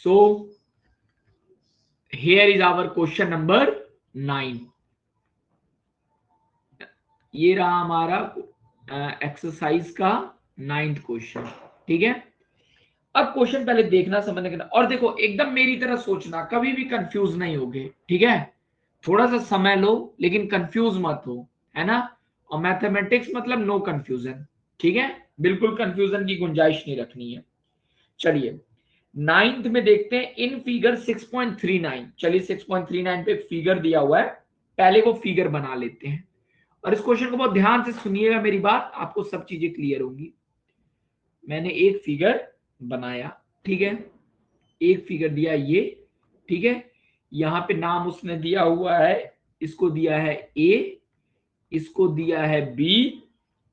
So here is our question number 9। ये रहा हमारा एक्सरसाइज का 9th क्वेश्चन। ठीक है, अब क्वेश्चन पहले देखना समझने का, और देखो एकदम मेरी तरह सोचना, कभी भी कंफ्यूज नहीं होगे। ठीक है, थोड़ा सा समय लो लेकिन कंफ्यूज मत हो, है ना। और मैथमेटिक्स मतलब नो कंफ्यूजन। ठीक है, बिल्कुल कंफ्यूजन की गुंजाइश नहीं रखनी है। चलिए 9th में देखते हैं इन फिगर 6.39। चलिए 6.39 पे फिगर दिया हुआ है, पहले वो फिगर बना लेते हैं। और इस क्वेश्चन को बहुत ध्यान से सुनिएगा, मेरी बात, आपको सब चीजें क्लियर होंगी। मैंने एक फिगर बनाया, ठीक है, एक फिगर दिया ये। ठीक है, यहां पे नाम उसने दिया हुआ है, इसको दिया है ए, इसको दिया है बी,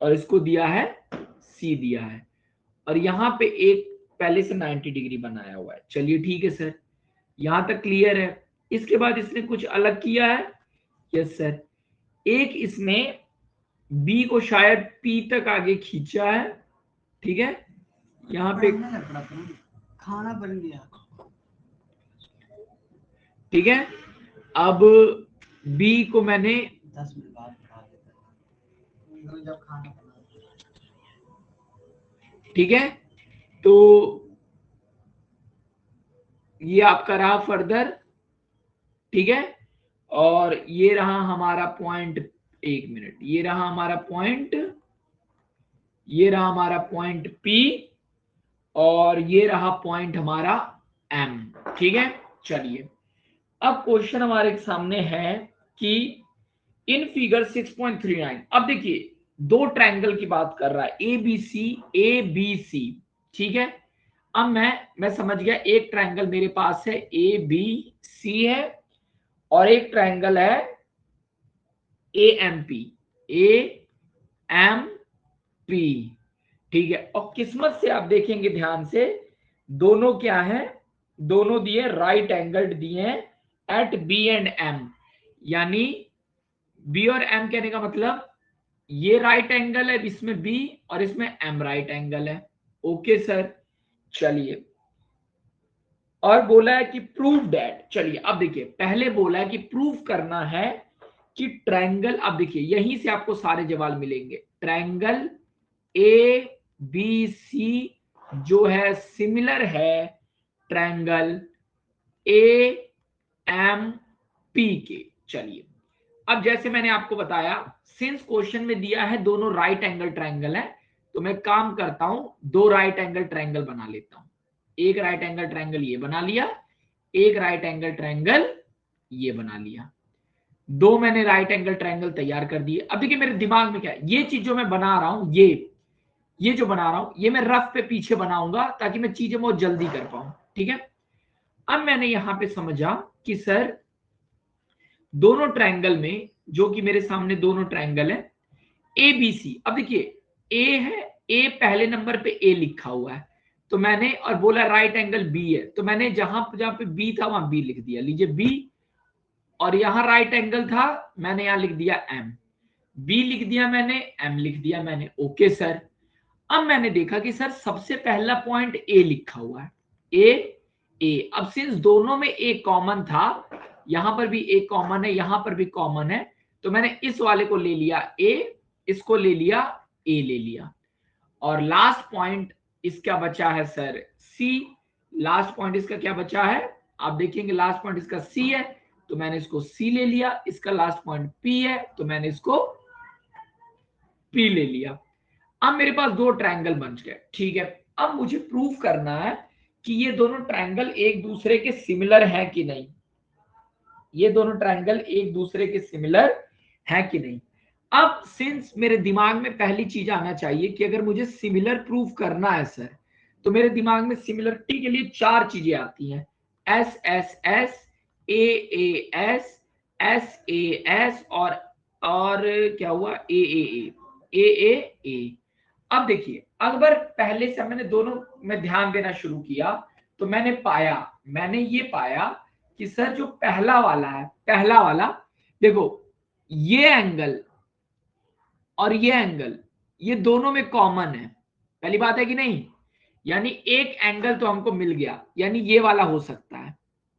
और इसको दिया है सी दिया है। और यहां पे एक पहले से 90 डिग्री बनाया हुआ है। चलिए ठीक है सर, यहां तक क्लियर है। इसके बाद इसने कुछ अलग किया है। यस सर, एक इसने बी को शायद पी तक आगे खींचा है। ठीक है, यहाँ पे खाना बन गया। ठीक है, अब बी को मैंने 10 मिनट बाद बना देता जब खाना बना। ठीक है, तो ये आपका रहा फर्दर। ठीक है, और ये रहा हमारा पॉइंट, एक मिनट, ये रहा हमारा पॉइंट, ये रहा हमारा पॉइंट पी, और ये रहा पॉइंट हमारा एम। ठीक है, चलिए अब क्वेश्चन हमारे सामने है कि इन फिगर 6.39, अब देखिए दो ट्रायंगल की बात कर रहा है, ए बी सी। ठीक है, अब मैं समझ गया, एक ट्रायंगल मेरे पास है ए बी सी है, और एक ट्रायंगल है ए एम पी। ठीक है, और किस्मत से आप देखेंगे ध्यान से, दोनों क्या है, दोनों दिए राइट एंगल्ड दिए हैं एट बी एंड एम। यानी बी और एम कहने का मतलब ये राइट एंगल है इसमें बी, और इसमें एम राइट एंगल है। ओके सर, चलिए, और बोला है कि प्रूव दैट। चलिए अब देखिए, पहले बोला है कि प्रूव करना है कि ट्रायंगल, अब देखिए यहीं से आपको सारे जवाब मिलेंगे। ट्रायंगल ए बी सी जो है सिमिलर है ट्रायंगल ए एम पी के। चलिए, अब जैसे मैंने आपको बताया, सिंस क्वेश्चन में दिया है दोनों राइट एंगल ट्रायंगल है, तो मैं काम करता हूं, दो राइट एंगल ट्रायंगल बना लेता हूं। एक राइट एंगल ट्रायंगल ये बना लिया, एक राइट एंगल ट्रायंगल ये बना लिया। दो मैंने राइट एंगल ट्रायंगल तैयार कर दिए। अब देखिए मेरे दिमाग में क्या है, ये चीज जो मैं बना रहा हूं, ये जो बना रहा हूं, ये मैं रफ पे पीछे बनाऊंगा ताकि मैं चीजें बहुत जल्दी कर पाऊं। ठीक है, अब मैंने यहां पे समझा कि सर दोनों ट्रायंगल में, जो कि मेरे सामने दोनों ट्रायंगल है ए बी सी, अब देखिए ए है, ए पहले नंबर पे ए लिखा हुआ है, तो मैंने, और बोला राइट एंगल बी है, तो मैंने जहां जहां पे बी था वहां बी लिख दिया। लीजिए बी, और यहां राइट एंगल था, मैंने यहां लिख दिया एम। बी लिख दिया मैंने, एम लिख दिया मैंने। ओके सर, अब मैंने देखा कि सर सबसे पहला पॉइंट ए लिखा हुआ है, ए। अब सिंस दोनों में ए कॉमन था, यहां पर भी ए कॉमन है, यहां पर भी कॉमन है, तो मैंने इस वाले को ले लिया ए, इसको ले लिया ए ले लिया। और लास्ट पॉइंट इसका बचा है सर सी। लास्ट पॉइंट इसका क्या बचा है, आप देखेंगे लास्ट पॉइंट इसका सी है, तो मैंने इसको सी ले लिया। इसका लास्ट पॉइंट पी है, तो मैंने इसको पी ले लिया। अब मेरे पास दो ट्रायंगल बन गए। ठीक है, अब मुझे प्रूव करना है कि ये दोनों ट्रायंगल एक दूसरे के सिमिलर है कि नहीं, ये दोनों ट्रायंगल एक दूसरे के सिमिलर है कि नहीं। अब सिंस मेरे दिमाग में पहली चीज आना चाहिए कि अगर मुझे सिमिलर प्रूव करना है सर, तो मेरे दिमाग में सिमिलरिटी के लिए चार चीजें आती हैं, S S S, A S, S A S, और क्या हुआ, ए। अब देखिए, अगर पहले से मैंने दोनों में ध्यान देना शुरू किया, तो मैंने ये पाया कि सर जो पहला वाला है, पहला वाला देखो, ये एंगल और ये एंगल, ये दोनों में कॉमन है। पहली बात है कि नहीं, यानी एक एंगल तो हमको मिल गया, यानी ये वाला हो सकता है,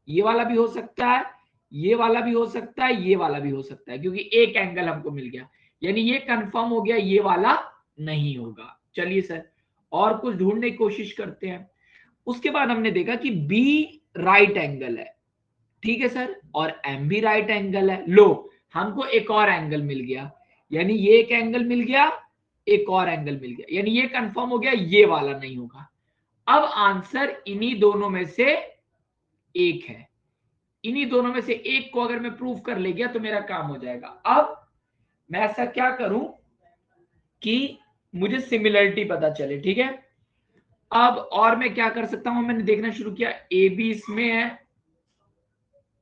ये वाला भी हो सकता है, ये वाला भी हो सकता है, ये वाला भी हो सकता है, क्योंकि एक एंगल हमको मिल गया, यानी ये कंफर्म हो गया ये वाला नहीं होगा। चलिए सर और कुछ ढूंढने की कोशिश करते हैं। उसके बाद हमने देखा कि बी राइट एंगल है, ठीक है सर, और एम भी राइट एंगल है। लो हमको एक और एंगल मिल गया, यानी ये एक एंगल मिल गया, एक और एंगल मिल गया, यानी ये कंफर्म हो गया ये वाला नहीं होगा। अब आंसर इन्हीं दोनों में से एक है, इन्हीं दोनों में से एक को अगर मैं प्रूव कर ले गया तो मेरा काम हो जाएगा। अब मैं ऐसा क्या करूं कि मुझे सिमिलरिटी पता चले, ठीक है। अब और मैं क्या कर सकता हूं, मैंने देखना शुरू किया ए बी इसमें है,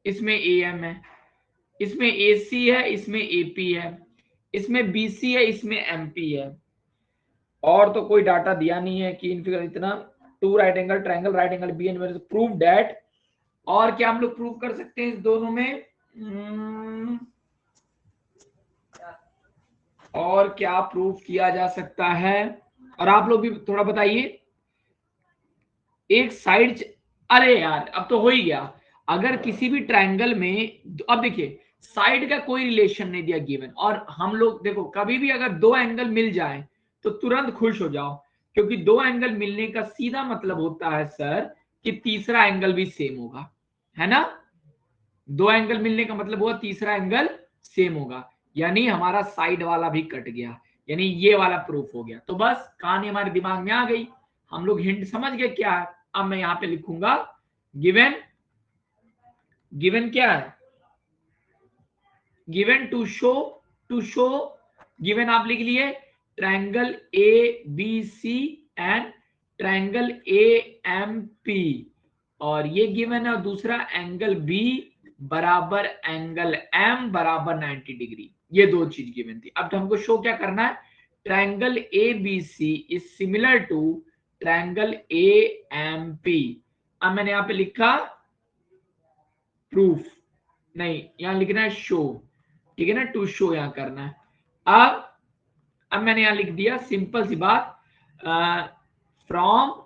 इसमें ए एम है, इसमें ए सी है, इसमें ए पी है, इसमें बी सी है, इसमें एम पी है, और तो कोई डाटा दिया नहीं है कि इन फिगर इतना two right angle triangle right angle B and prove that. और क्या हम लोग प्रूव कर सकते हैं इस दोनों में, और क्या प्रूव किया जा सकता है, और आप लोग भी थोड़ा बताइए। एक साइड, अरे यार अब तो हो ही गया, अगर किसी भी ट्रायंगल में, अब देखिए साइड का कोई रिलेशन नहीं दिया गिवन, और हम लोग देखो कभी भी अगर दो एंगल मिल जाए तो तुरंत खुश हो जाओ, क्योंकि दो एंगल मिलने का सीधा मतलब होता है सर कि तीसरा एंगल भी सेम होगा, है ना। दो एंगल मिलने का मतलब हुआ तीसरा एंगल सेम होगा, यानी हमारा साइड वाला भी कट गया, यानी ये वाला प्रूफ हो गया। तो बस कहानी हमारे दिमाग में आ गई, हम लोग हिंट समझ गए क्या है। अब मैं यहां पे लिखूंगा गिवन, गिवन क्या है, गिवन टू शो, गिवन आप लिख लिए triangle A B C and triangle A M P, और ये गिवन है, और दूसरा एंगल बी बराबर एंगल एम बराबर 90 डिग्री, ये दो चीज गिवन थी। अब तो हमको शो क्या करना है, triangle A B C is similar to triangle A M P. अब मैंने यहां पे लिखा प्रूफ, नहीं यहां लिखना है शो, ठीक है ना, टू शो यहां करना है। अब मैंने यहां लिख दिया सिंपल सी बात, from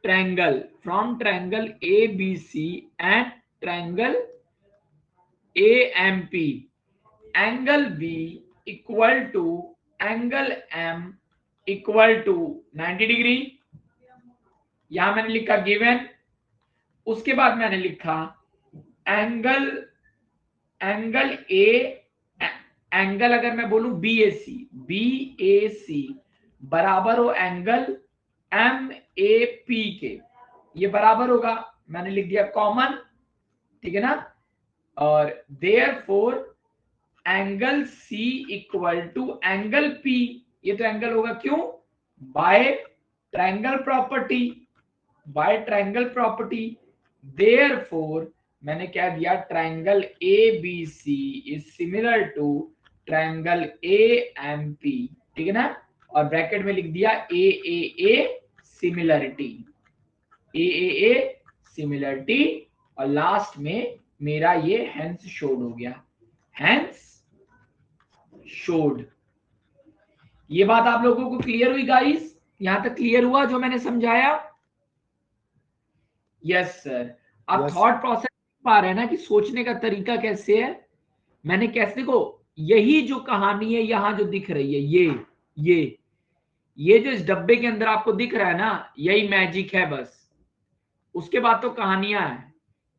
triangle A B C and triangle A M P, angle B equal to angle M equal to 90 degree, यहां मैंने लिखा गिवन। उसके बाद मैंने लिखा एंगल, एंगल ए, एंगल अगर मैं बोलूं बी ए सी बराबर हो एंगल एम ए पी के, ये बराबर होगा, मैंने लिख दिया कॉमन, ठीक है ना। और therefore angle C equal to angle P, ये तो एंगल होगा क्यों, by triangle property, by triangle property. Therefore मैंने क्या दिया, triangle A B C is similar to triangle A M P, ठीक है ना, और ब्रैकेट में लिख दिया ए सिमिलरिटी, ए सिमिलरिटी, और लास्ट में मेरा ये हेंस शोड हो गया, हेंस शोड। ये बात आप लोगों को क्लियर हुई गाइस, यहां तक क्लियर हुआ जो मैंने समझाया। यस सर, आप Yes. थॉट प्रोसेस पा रहे हैं ना कि सोचने का तरीका कैसे है, मैंने कैसे को, यही जो कहानी है यहां जो दिख रही है, ये ये जो इस डब्बे के अंदर आपको दिख रहा है ना, यही मैजिक है बस, उसके बाद तो कहानियां हैं,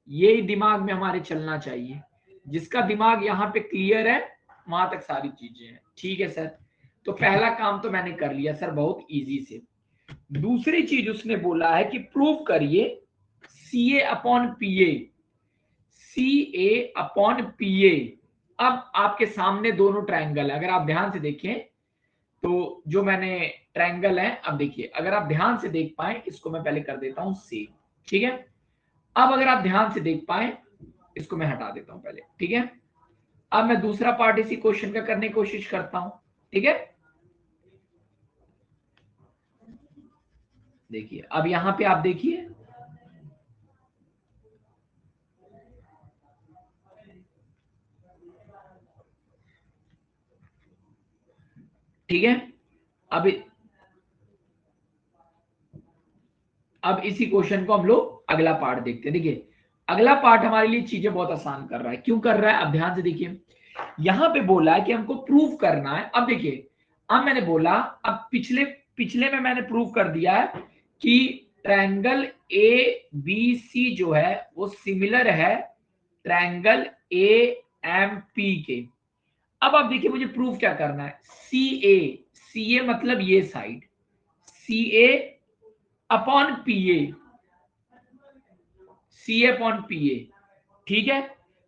यही दिमाग में हमारे चलना चाहिए, जिसका दिमाग यहाँ पे क्लियर है वहां तक सारी चीजें हैं, ठीक है सर। तो पहला काम तो मैंने कर लिया सर बहुत इजी से। दूसरी चीज उसने बोला है कि प्रूव करिए C A upon P A, C A upon P A. अब आपके सामने दोनों ट्रायंगल है, अगर आप ध्यान से देखें तो जो मैंने ट्रायंगल है, अब देखिए अगर आप ध्यान से देख पाए, इसको मैं पहले कर देता हूं सी, ठीक है। अब अगर आप ध्यान से देख पाए, इसको मैं हटा देता हूं पहले, ठीक है। अब मैं दूसरा पार्ट इसी क्वेश्चन का करने की कोशिश करता हूं, ठीक है। देखिए अब यहां पे आप देखिए, ठीक है। अब अब इसी क्वेश्चन को हम लोग अगला पार्ट देखते हैं। देखिए अगला पार्ट हमारे लिए चीजें बहुत आसान कर रहा है। क्यों कर रहा है, अब ध्यान से देखिए। यहां पे बोला है कि हमको प्रूव करना है। अब देखिए, अब मैंने बोला, अब पिछले पिछले में मैंने प्रूव कर दिया है कि ट्रायंगल ए बी सी जो है वो सिमिलर है ट्रायंगल ए एम पी के। अब आप देखिए मुझे प्रूव क्या करना है, सी ए मतलब ये side, C A upon P A, C A upon P A, ठीक है।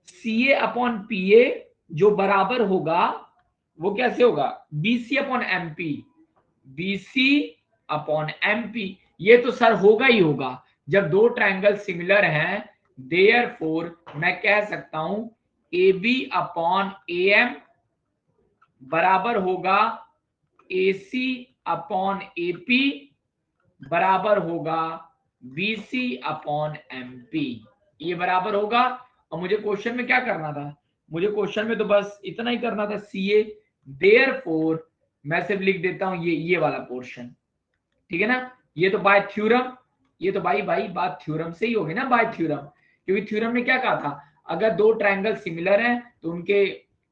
सी ए अपॉन पी ए जो बराबर होगा वो कैसे होगा, BC upon M P, BC upon M P. ये तो सर होगा ही होगा, जब दो ट्रायंगल सिमिलर हैं देयरफॉर मैं कह सकता हूं A B upon A M बराबर होगा ए सी अपॉन ए पी बराबर होगा बीसी अपॉन एम पी। ये बराबर होगा। और मुझे क्वेश्चन में क्या करना था, मुझे क्वेश्चन में तो बस इतना ही करना था, सी ए देयरफॉर मैं सिर्फ लिख देता हूं ये वाला पोर्शन, ठीक है ना। ये तो बाय थ्योरम, ये तो भाई बात थ्योरम से ही होगी ना, बाय थ्योरम। क्योंकि थ्योरम ने क्या कहा था, अगर दो ट्रायंगल सिमिलर हैं तो उनके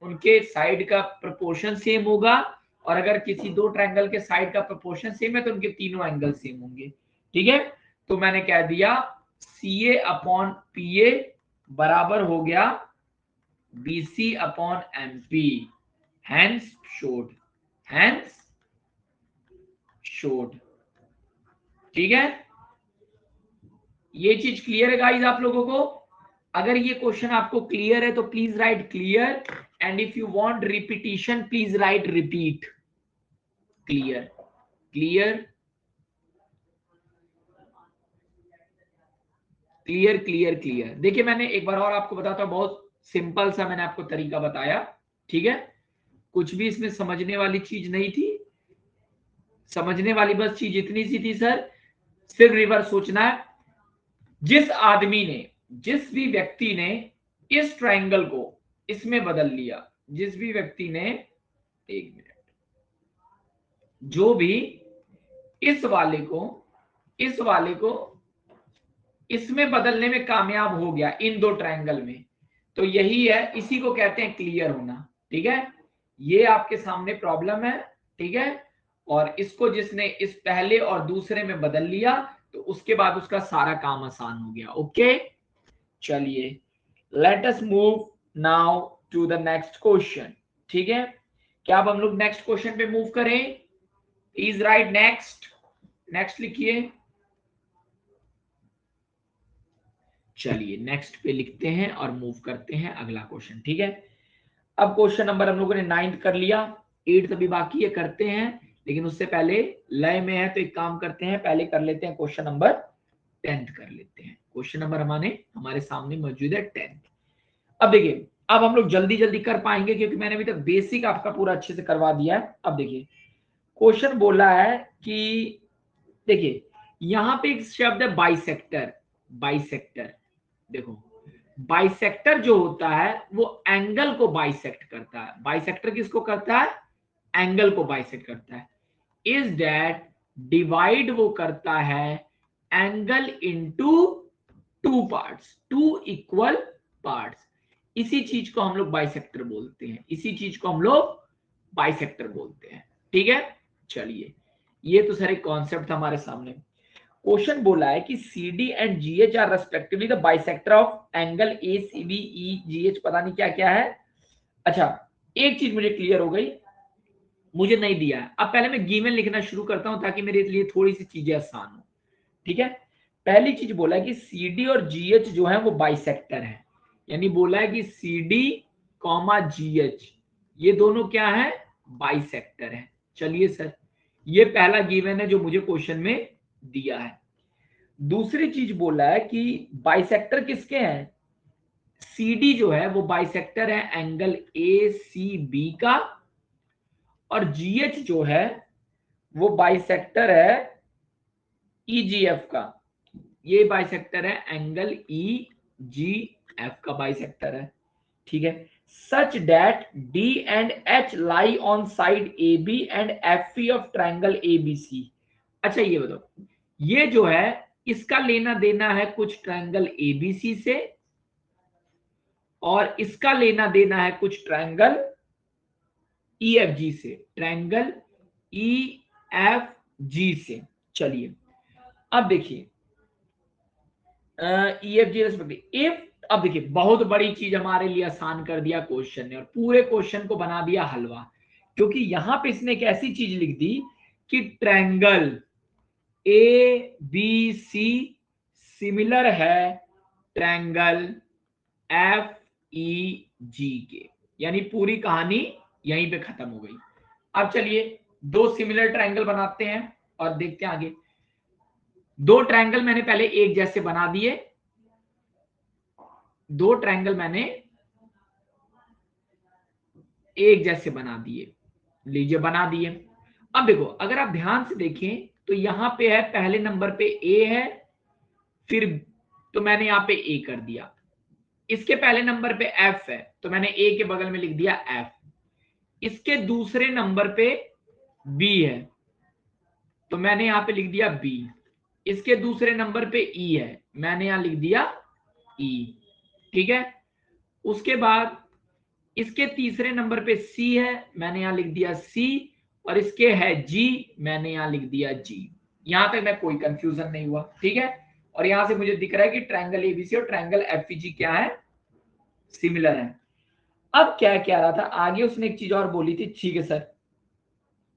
उनके साइड का प्रोपोर्शन सेम होगा, और अगर किसी दो ट्रायंगल के साइड का प्रोपोर्शन सेम है तो उनके तीनों एंगल सेम होंगे, ठीक है। तो मैंने कह दिया सी ए अपॉन पी ए बराबर हो गया BC upon M P, hence showed, hence showed, ठीक है। ये चीज क्लियर है गाइस आप लोगों को। अगर ये क्वेश्चन आपको क्लियर है तो please write clear, and if you want repetition please right repeat. Clear, clear, clear, clear, clear. देखिए मैंने एक बार और आपको बताता हूं, बहुत सिंपल सा मैंने आपको तरीका बताया, ठीक है। कुछ भी इसमें समझने वाली चीज नहीं थी, समझने वाली बस चीज इतनी सी थी सर, सिर्फ रिवर्स सोचना है। जिस आदमी ने, जिस भी व्यक्ति ने इस ट्रायंगल को इसमें बदल लिया, जिस भी व्यक्ति ने, एक मिनट, जो भी इस वाले को इसमें बदलने में कामयाब हो गया इन दो ट्रायंगल में, तो यही है, इसी को कहते हैं क्लियर होना, ठीक है। ये आपके सामने प्रॉब्लम है, ठीक है। और इसको जिसने इस पहले और दूसरे में बदल लिया तो उसके बाद उसका सारा काम आसान हो गया। ओके, चलिए let us move now to the next question, ठीक है। क्या अब हम लोग नेक्स्ट क्वेश्चन पे मूव करें, प्लीज राइट नेक्स्ट, नेक्स्ट लिखिए। चलिए नेक्स्ट पे लिखते हैं और मूव करते हैं अगला क्वेश्चन, ठीक है। अब क्वेश्चन नंबर हम लोगों ने 9th कर लिया, 8th अभी बाकी है, करते हैं। लेकिन उससे पहले लय में है तो एक काम करते हैं, पहले कर लेते हैं क्वेश्चन नंबर 10th कर लेते हैं। क्वेश्चन नंबर हमारे सामने मौजूद है 10th। अब देखिए, अब हम लोग जल्दी जल्दी कर पाएंगे क्योंकि मैंने अभी तक बेसिक आपका पूरा अच्छे से करवा दिया है। अब देखिए क्वेश्चन बोला है कि, देखिए यहां पे एक शब्द है बाइसेक्टर, बाइसेक्टर। देखो बाइसेक्टर जो होता है वो एंगल को बाइसेक्ट करता है। बाइसेक्टर किसको करता है, एंगल को बाइसेक्ट करता है। इज दैट डिवाइड वो करता है angle into two parts, two equal parts. इसी चीज को हम लोग बाइसेक्टर बोलते हैं, इसी चीज को हम लोग बाइसेक्टर बोलते हैं, ठीक है। चलिए ये तो सर एक कॉन्सेप्ट हमारे सामने। क्वेश्चन बोला है कि CD and GH are respectively the bisector of angle ACBE पता नहीं क्या क्या है। अच्छा एक चीज मुझे क्लियर हो गई, मुझे नहीं दिया है। अब पहले मैं गिवन लिखना शुरू करता हूं ताकि मेरे लिए थोड़ी सी चीजें आसान हो, ठीक है। पहली चीज बोला है कि CD और GH जो है वो बाइसेक्टर है, यानी बोला है कि CD कॉमा GH ये दोनों क्या है, बाइसेक्टर है। चलिए सर ये पहला गिवन है जो मुझे क्वेश्चन में दिया है। दूसरी चीज बोला है कि बाइसेक्टर किसके हैं, CD जो है वो बाइसेक्टर है एंगल ACB का, और GH जो है वो बाइसेक्टर है EGF का। ये बाइसेक्टर है एंगल EGF का बाइसेक्टर है, ठीक है। Such that D and H lie on side AB and FE of triangle ABC। अच्छा ये बताओ, ये जो है इसका लेना देना है कुछ ट्रायंगल एबीसी से, और इसका लेना देना है कुछ ट्रायंगल ईएफजी से, ट्रायंगल ईएफजी से। चलिए अब देखिए ईएफजी इफ, अब देखिए बहुत बड़ी चीज हमारे लिए आसान कर दिया क्वेश्चन ने, और पूरे क्वेश्चन को बना दिया हलवा, क्योंकि यहां पे इसने एक ऐसी चीज लिख दी कि triangle A B C similar है ट्रायंगल एफ ई जी के, यानी पूरी कहानी यहीं पे खत्म हो गई। अब चलिए दो सिमिलर ट्रायंगल बनाते हैं और देखते हैं आगे। दो ट्रायंगल मैंने पहले एक जैसे बना दिए, दो ट्रायंगल मैंने एक जैसे बना दिए, लीजिए बना दिए। अब देखो अगर आप ध्यान से देखें तो यहां पे है पहले नंबर पे ए है, फिर तो मैंने यहां पे ए कर दिया, इसके पहले नंबर पे एफ है तो मैंने ए के बगल में लिख दिया एफ, इसके दूसरे नंबर पे बी है तो मैंने यहां पे लिख दिया बी, इसके दूसरे नंबर पे ई है मैंने यहां लिख दिया ई, ठीक है। उसके बाद इसके तीसरे नंबर पे सी है मैंने यहां लिख दिया सी, और इसके है जी मैंने यहां लिख दिया जी। यहां तक मैं कोई कंफ्यूजन नहीं हुआ, ठीक है। और यहां से मुझे दिख रहा है कि ट्रायंगल एबीसी और ट्रायंगल एफईजी क्या है, सिमिलर है। अब क्या कह रहा था आगे, उसने एक चीज और बोली थी, ठीक है सर।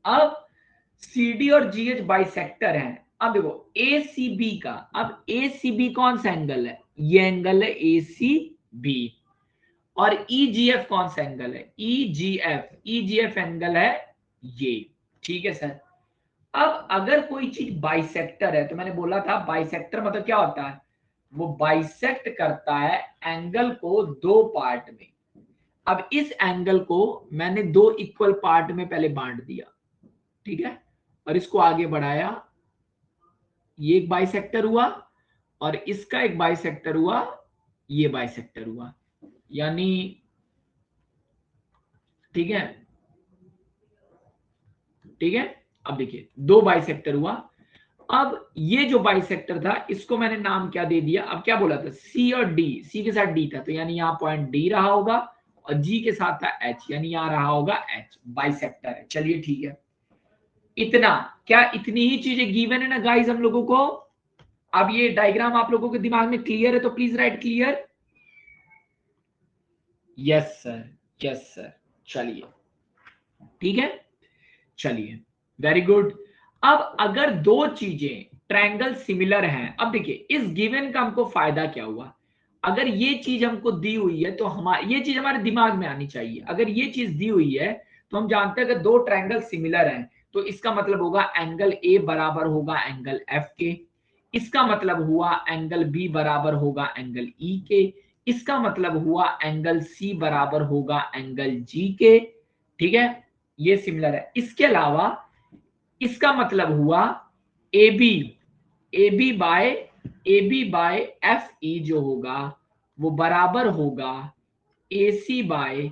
अब CD और GH बाइसेक्टर हैं। अब देखो ACB का, अब ACB कौन सा एंगल है, ये एंगल है ACB, और EGF कौन सा एंगल है, EGF एंगल है ये, ठीक है सर। अब अगर कोई चीज बाइसेक्टर है तो मैंने बोला था बाइसेक्टर मतलब क्या होता है, वो बाइसेक्ट करता है एंगल को दो पार्ट में। अब इस एंगल को मैंने दो इक्वल पार्ट में पहले बांट दिया, ठीक है, और इसको आगे बढ़ाया, ये एक बाइसेक्टर हुआ और इसका एक बाइसेक्टर हुआ, ये बाइसेक्टर हुआ, यानी ठीक है, ठीक है। अब देखिए दो बाइसेक्टर हुआ। अब ये जो बाइसेक्टर था इसको मैंने नाम क्या दे दिया, अब क्या बोला था सी और डी, सी के साथ डी था तो यानी यहाँ पॉइंट डी रहा होगा, और जी के साथ था एच यानी यहाँ रहा होगा एच, बाइसेक्टर है। चलिए ठीक है, इतना क्या, इतनी ही चीजें गिवन है ना गाइस हम लोगों को। अब ये डायग्राम आप लोगों के दिमाग में क्लियर है तो please write clear, yes sir, yes sir. चलिए ठीक है, चलिए वेरी गुड। अब अगर दो चीजें ट्रायंगल सिमिलर हैं, अब देखिए इस गिवन का हमको फायदा क्या हुआ, अगर ये चीज हमको दी हुई है तो ये चीज हमारे दिमाग में आनी चाहिए। अगर ये चीज दी हुई है तो हम जानते हैं अगर दो ट्रायंगल सिमिलर हैं तो इसका मतलब होगा एंगल ए बराबर होगा एंगल एफ के, इसका मतलब हुआ एंगल बी बराबर होगा एंगल ई के, इसका मतलब हुआ एंगल सी बराबर होगा एंगल जी के, ठीक है, ये सिमिलर है। इसके अलावा इसका मतलब हुआ A B by F E जो होगा वो बराबर होगा ए सी बाय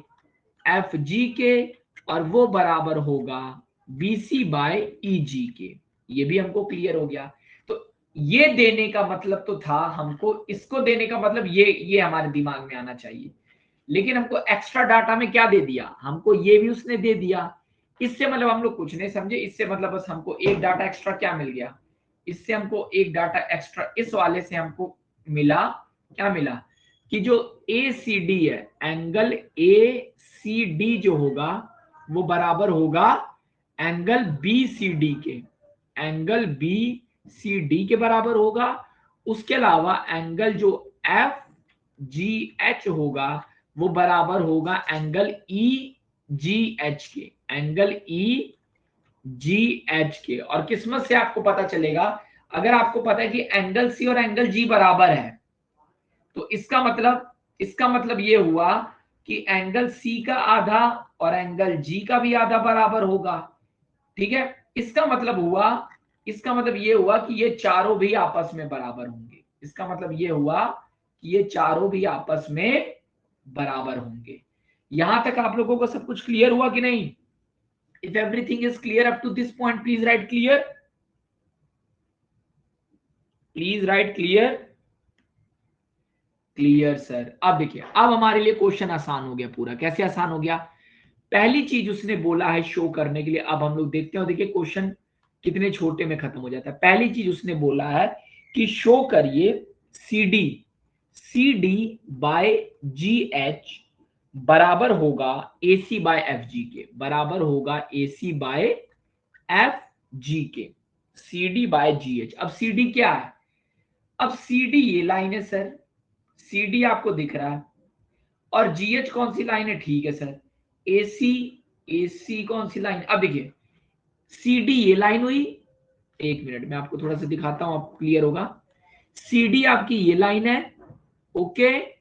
एफ जी के, और वो बराबर होगा बी सी बाय ई जी के। ये भी हमको क्लियर हो गया। तो ये देने का मतलब तो था हमको, इसको देने का मतलब ये हमारे दिमाग में आना चाहिए, लेकिन हमको एक्स्ट्रा डाटा में क्या दे दिया, हमको ये भी उसने दे दिया। इससे मतलब हम लोग कुछ नहीं समझे, इससे मतलब बस हमको एक डाटा एक्स्ट्रा क्या मिल गया, इससे हमको एक डाटा एक्स्ट्रा इस वाले से हमको मिला, क्या मिला कि जो ACD है, एंगल ACD जो होगा वो बराबर होगा एंगल BCD के, एंगल BCD के बराबर होगा। उसके अलावा एंगल जो FGH होगा वो बराबर होगा एंगल EGH के, एंगल EGH के। और किस्मत से आपको पता चलेगा, अगर आपको पता है कि एंगल C और एंगल G बराबर है तो इसका मतलब ये हुआ कि एंगल C का आधा और एंगल G का भी आधा बराबर होगा, ठीक है। इसका मतलब ये हुआ कि ये चारों भी आपस में बराबर होंगे, इसका मतलब ये हुआ कि ये चारों भी आपस में बराबर होंगे। यहां तक आप लोगों को सब कुछ क्लियर हुआ कि नहीं? If everything is clear up to this point please write clear. Please write clear. Clear sir. अब देखिए, अब हमारे लिए क्वेश्चन आसान हो गया पूरा। कैसे आसान हो गया? पहली चीज उसने बोला है शो करने के लिए। अब हम लोग देखते हैं, देखिए क्वेश्चन कितने छोटे में खत्म हो जाता है। पहली चीज उसने बोला है कि शो करिए C D by G H बराबर होगा ए सी बाय एफ जी के, बराबर होगा ए सी बाय एफ जी के, C D by G H. अब सी डी क्या है? अब सी डी ये लाइन है सर, सी डी आपको दिख रहा है, और जीएच कौन सी लाइन है? ठीक है सर, एसी, एसी कौन सी लाइन? अब देखिए, सी डी ये लाइन हुई, एक मिनट में आपको थोड़ा सा दिखाता हूं, आप क्लियर होगा। सी डी आपकी ये लाइन है, ओके,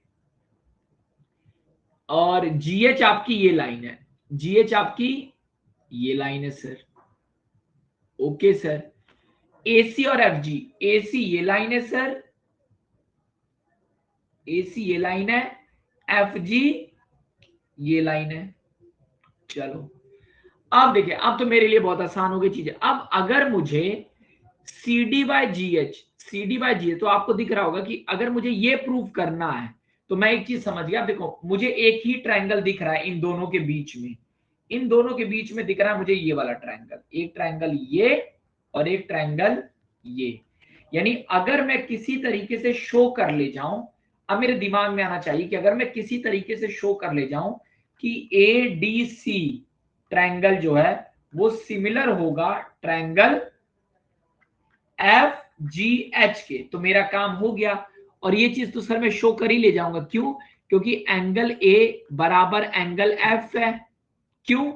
और जीएच आपकी ये लाइन है, जीएच आपकी ये लाइन है सर, ओके सर। एसी और एफ जी, एसी ये लाइन है सर, एसी ये लाइन है, एफ जी ये लाइन है। चलो अब देखिए, अब तो मेरे लिए बहुत आसान हो गई चीजें। अब अगर मुझे C D by G H, C D by G H, तो आपको दिख रहा होगा कि अगर मुझे ये प्रूव करना है तो मैं एक चीज समझ गया। देखो मुझे एक ही ट्रायंगल दिख रहा है इन दोनों के बीच में, इन दोनों के बीच में दिख रहा है मुझे ये वाला ट्रायंगल, एक ट्रायंगल ये और एक ट्रायंगल ये। यानी अगर मैं किसी तरीके से शो कर ले जाऊं, अब मेरे दिमाग में आना चाहिए कि अगर मैं किसी तरीके से शो कर ले जाऊं कि ए डी सी ट्रायंगल जो है वो सिमिलर होगा ट्रायंगल एफ जी एच के, तो मेरा काम हो गया। और ये चीज तो सर मैं शो कर ही ले जाऊंगा, क्यों? क्योंकि एंगल ए बराबर एंगल एफ है। क्यों?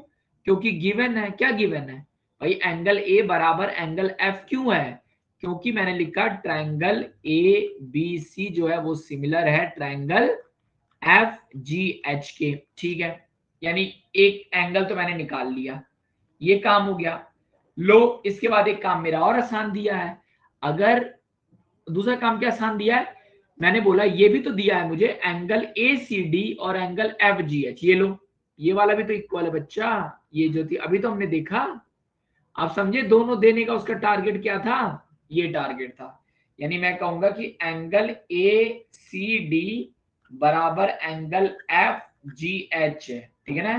क्योंकि गिवन है। क्या गिवन है भाई? एंगल ए बराबर एंगल एफ। क्यों है? क्योंकि मैंने लिखा ट्रायंगल ए बी सी जो है वो सिमिलर है ट्रायंगल एफ जी एच के, ठीक है। यानी एक एंगल तो मैंने निकाल लिया, ये काम हो गया। लो, इसके बाद एक काम मेरा और आसान दिया है। अगर दूसरा काम क्या आसान दिया है? मैंने बोला ये भी तो दिया है मुझे एंगल ए सी डी और एंगल एफ जी एच, ये लो, ये वाला भी तो इक्वल है बच्चा। ये जो थी अभी तो हमने देखा, आप समझे दोनों देने का उसका टारगेट क्या था? ये टारगेट था। यानी मैं कहूंगा कि एंगल ए सी डी बराबर एंगल एफ जी एच है, ठीक है ना।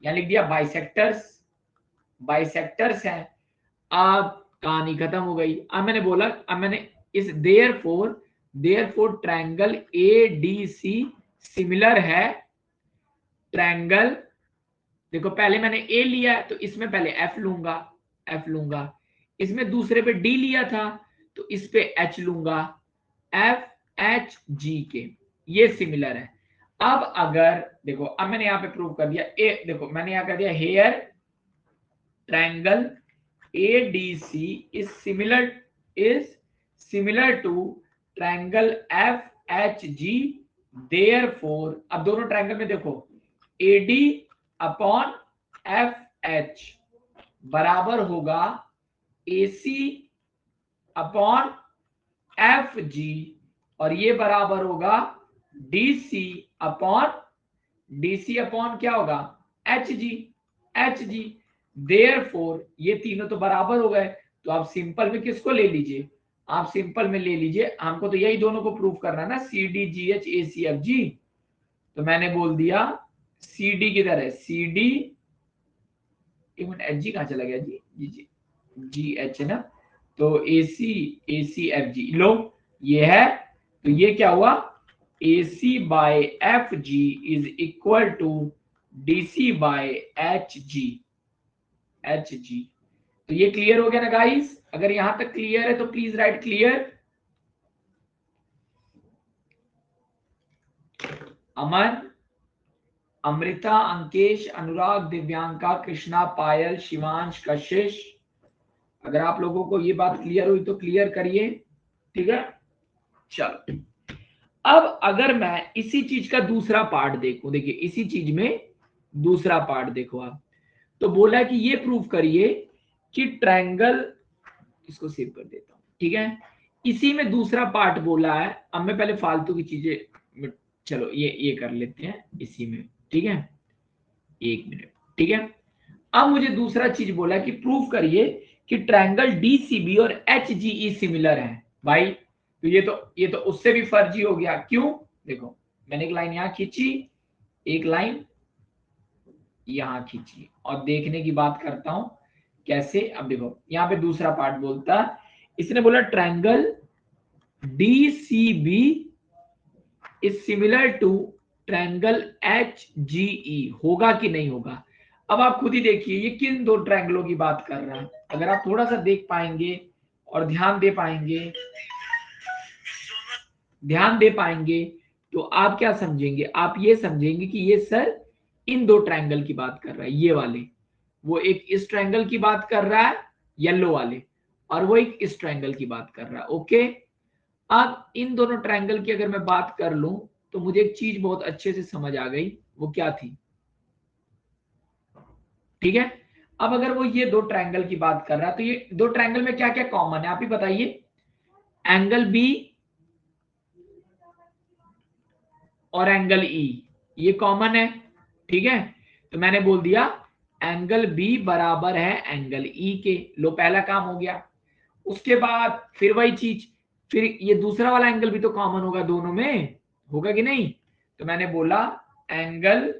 यहां लिख दिया बाइसेक्टर्स, बाइसेक्टर्स हैं। अब कहानी खत्म हो गई। अब मैंने बोला, अब मैंने इस therefore triangle A D C similar है ट्रायंगल, देखो पहले मैंने ए लिया तो इसमें पहले एफ लूंगा, एफ लूंगा, इसमें दूसरे पे डी लिया था तो इस पे एच लूंगा, एफ एच जी के, ये सिमिलर है। अब अगर देखो, अब मैंने यहां पे प्रूव कर दिया, ए देखो मैंने यहां कर दिया here triangle ADC is similar to triangle FHG, therefore अब दोनों ट्रायंगल में देखो AD अपॉन FH बराबर होगा AC अपॉन FG, और ये बराबर होगा DC अपॉन क्या होगा? HG। Therefore ये तीनों तो बराबर हो गए, तो आप सिंपल में किसको ले लीजिए? आप सिंपल में ले लीजिए, हमको तो यही दोनों को प्रूव करना है ना, C D G H A C F G. तो मैंने बोल दिया सी डी किधर है? सी डी, एक मिनट, एच जी कहां चला गया जी? जी जी एच है ना, तो ए सी एफ जी लो, ये है। तो ये क्या हुआ? A C by F G is equal to D C by H G, H G. तो ये क्लियर हो गया ना गाइस? अगर यहां तक क्लियर है तो प्लीज राइट क्लियर। अमन, अमृता, अंकेश, अनुराग, दिव्यांका, कृष्णा, पायल, शिवांश, कशिश, अगर आप लोगों को ये बात क्लियर हुई तो क्लियर करिए, ठीक है। चलो अब अगर मैं इसी चीज का दूसरा पार्ट देखूं, देखिए इसी चीज में दूसरा पार्ट देखो आप, तो बोला कि ये प्रूव करिए कि ट्रायंगल, इसको सेव कर देता हूं, ठीक है। इसी में दूसरा पार्ट बोला है। अब मैं पहले फालतू की चीजें, चलो ये कर लेते हैं इसी में, ठीक है, एक मिनट, ठीक है। अब मुझे दूसरा चीज बोला कि प्रूव करिए कि ट्रायंगल डीसीबी और एचजीई सिमिलर है। भाई तो ये तो उससे भी फर्जी हो गया। क्यों? देखो मैंने एक लाइन यहां खींची, एक लाइन यहां खींची, और देखने की बात करता हूं कैसे। अब देखो यहाँ पे दूसरा पार्ट बोलता, इसने बोला triangle DCB is similar to triangle HGE, होगा कि नहीं होगा? अब आप खुद ही देखिए ये किन दो ट्रायंगलों की बात कर रहा है। अगर आप थोड़ा सा देख पाएंगे और ध्यान दे पाएंगे तो आप क्या समझेंगे? आप ये समझेंगे कि ये सर इन दो ट्रायंगल की बात कर रहा है, ये वाले। वो एक इस ट्रायंगल की बात कर रहा है येलो वाले, और वो एक इस ट्रायंगल की बात कर रहा है। ओके, अब इन दोनों ट्रायंगल की अगर मैं बात कर लूं तो मुझे एक चीज बहुत अच्छे से समझ आ गई। वो क्या थी? ठीक है, अब अगर वो ये दो ट्रायंगल की बात कर रहा है तो ये दो ट्रायंगल में क्या क्या कॉमन है आप ही बताइए। एंगल बी और एंगल ई, ये कॉमन है। ठीक है, तो मैंने बोल दिया एंगल बी बराबर है एंगल ई के। लो पहला काम हो गया। उसके बाद फिर वही चीज, फिर ये दूसरा वाला एंगल भी तो कॉमन होगा दोनों में, होगा कि नहीं? तो मैंने बोला एंगल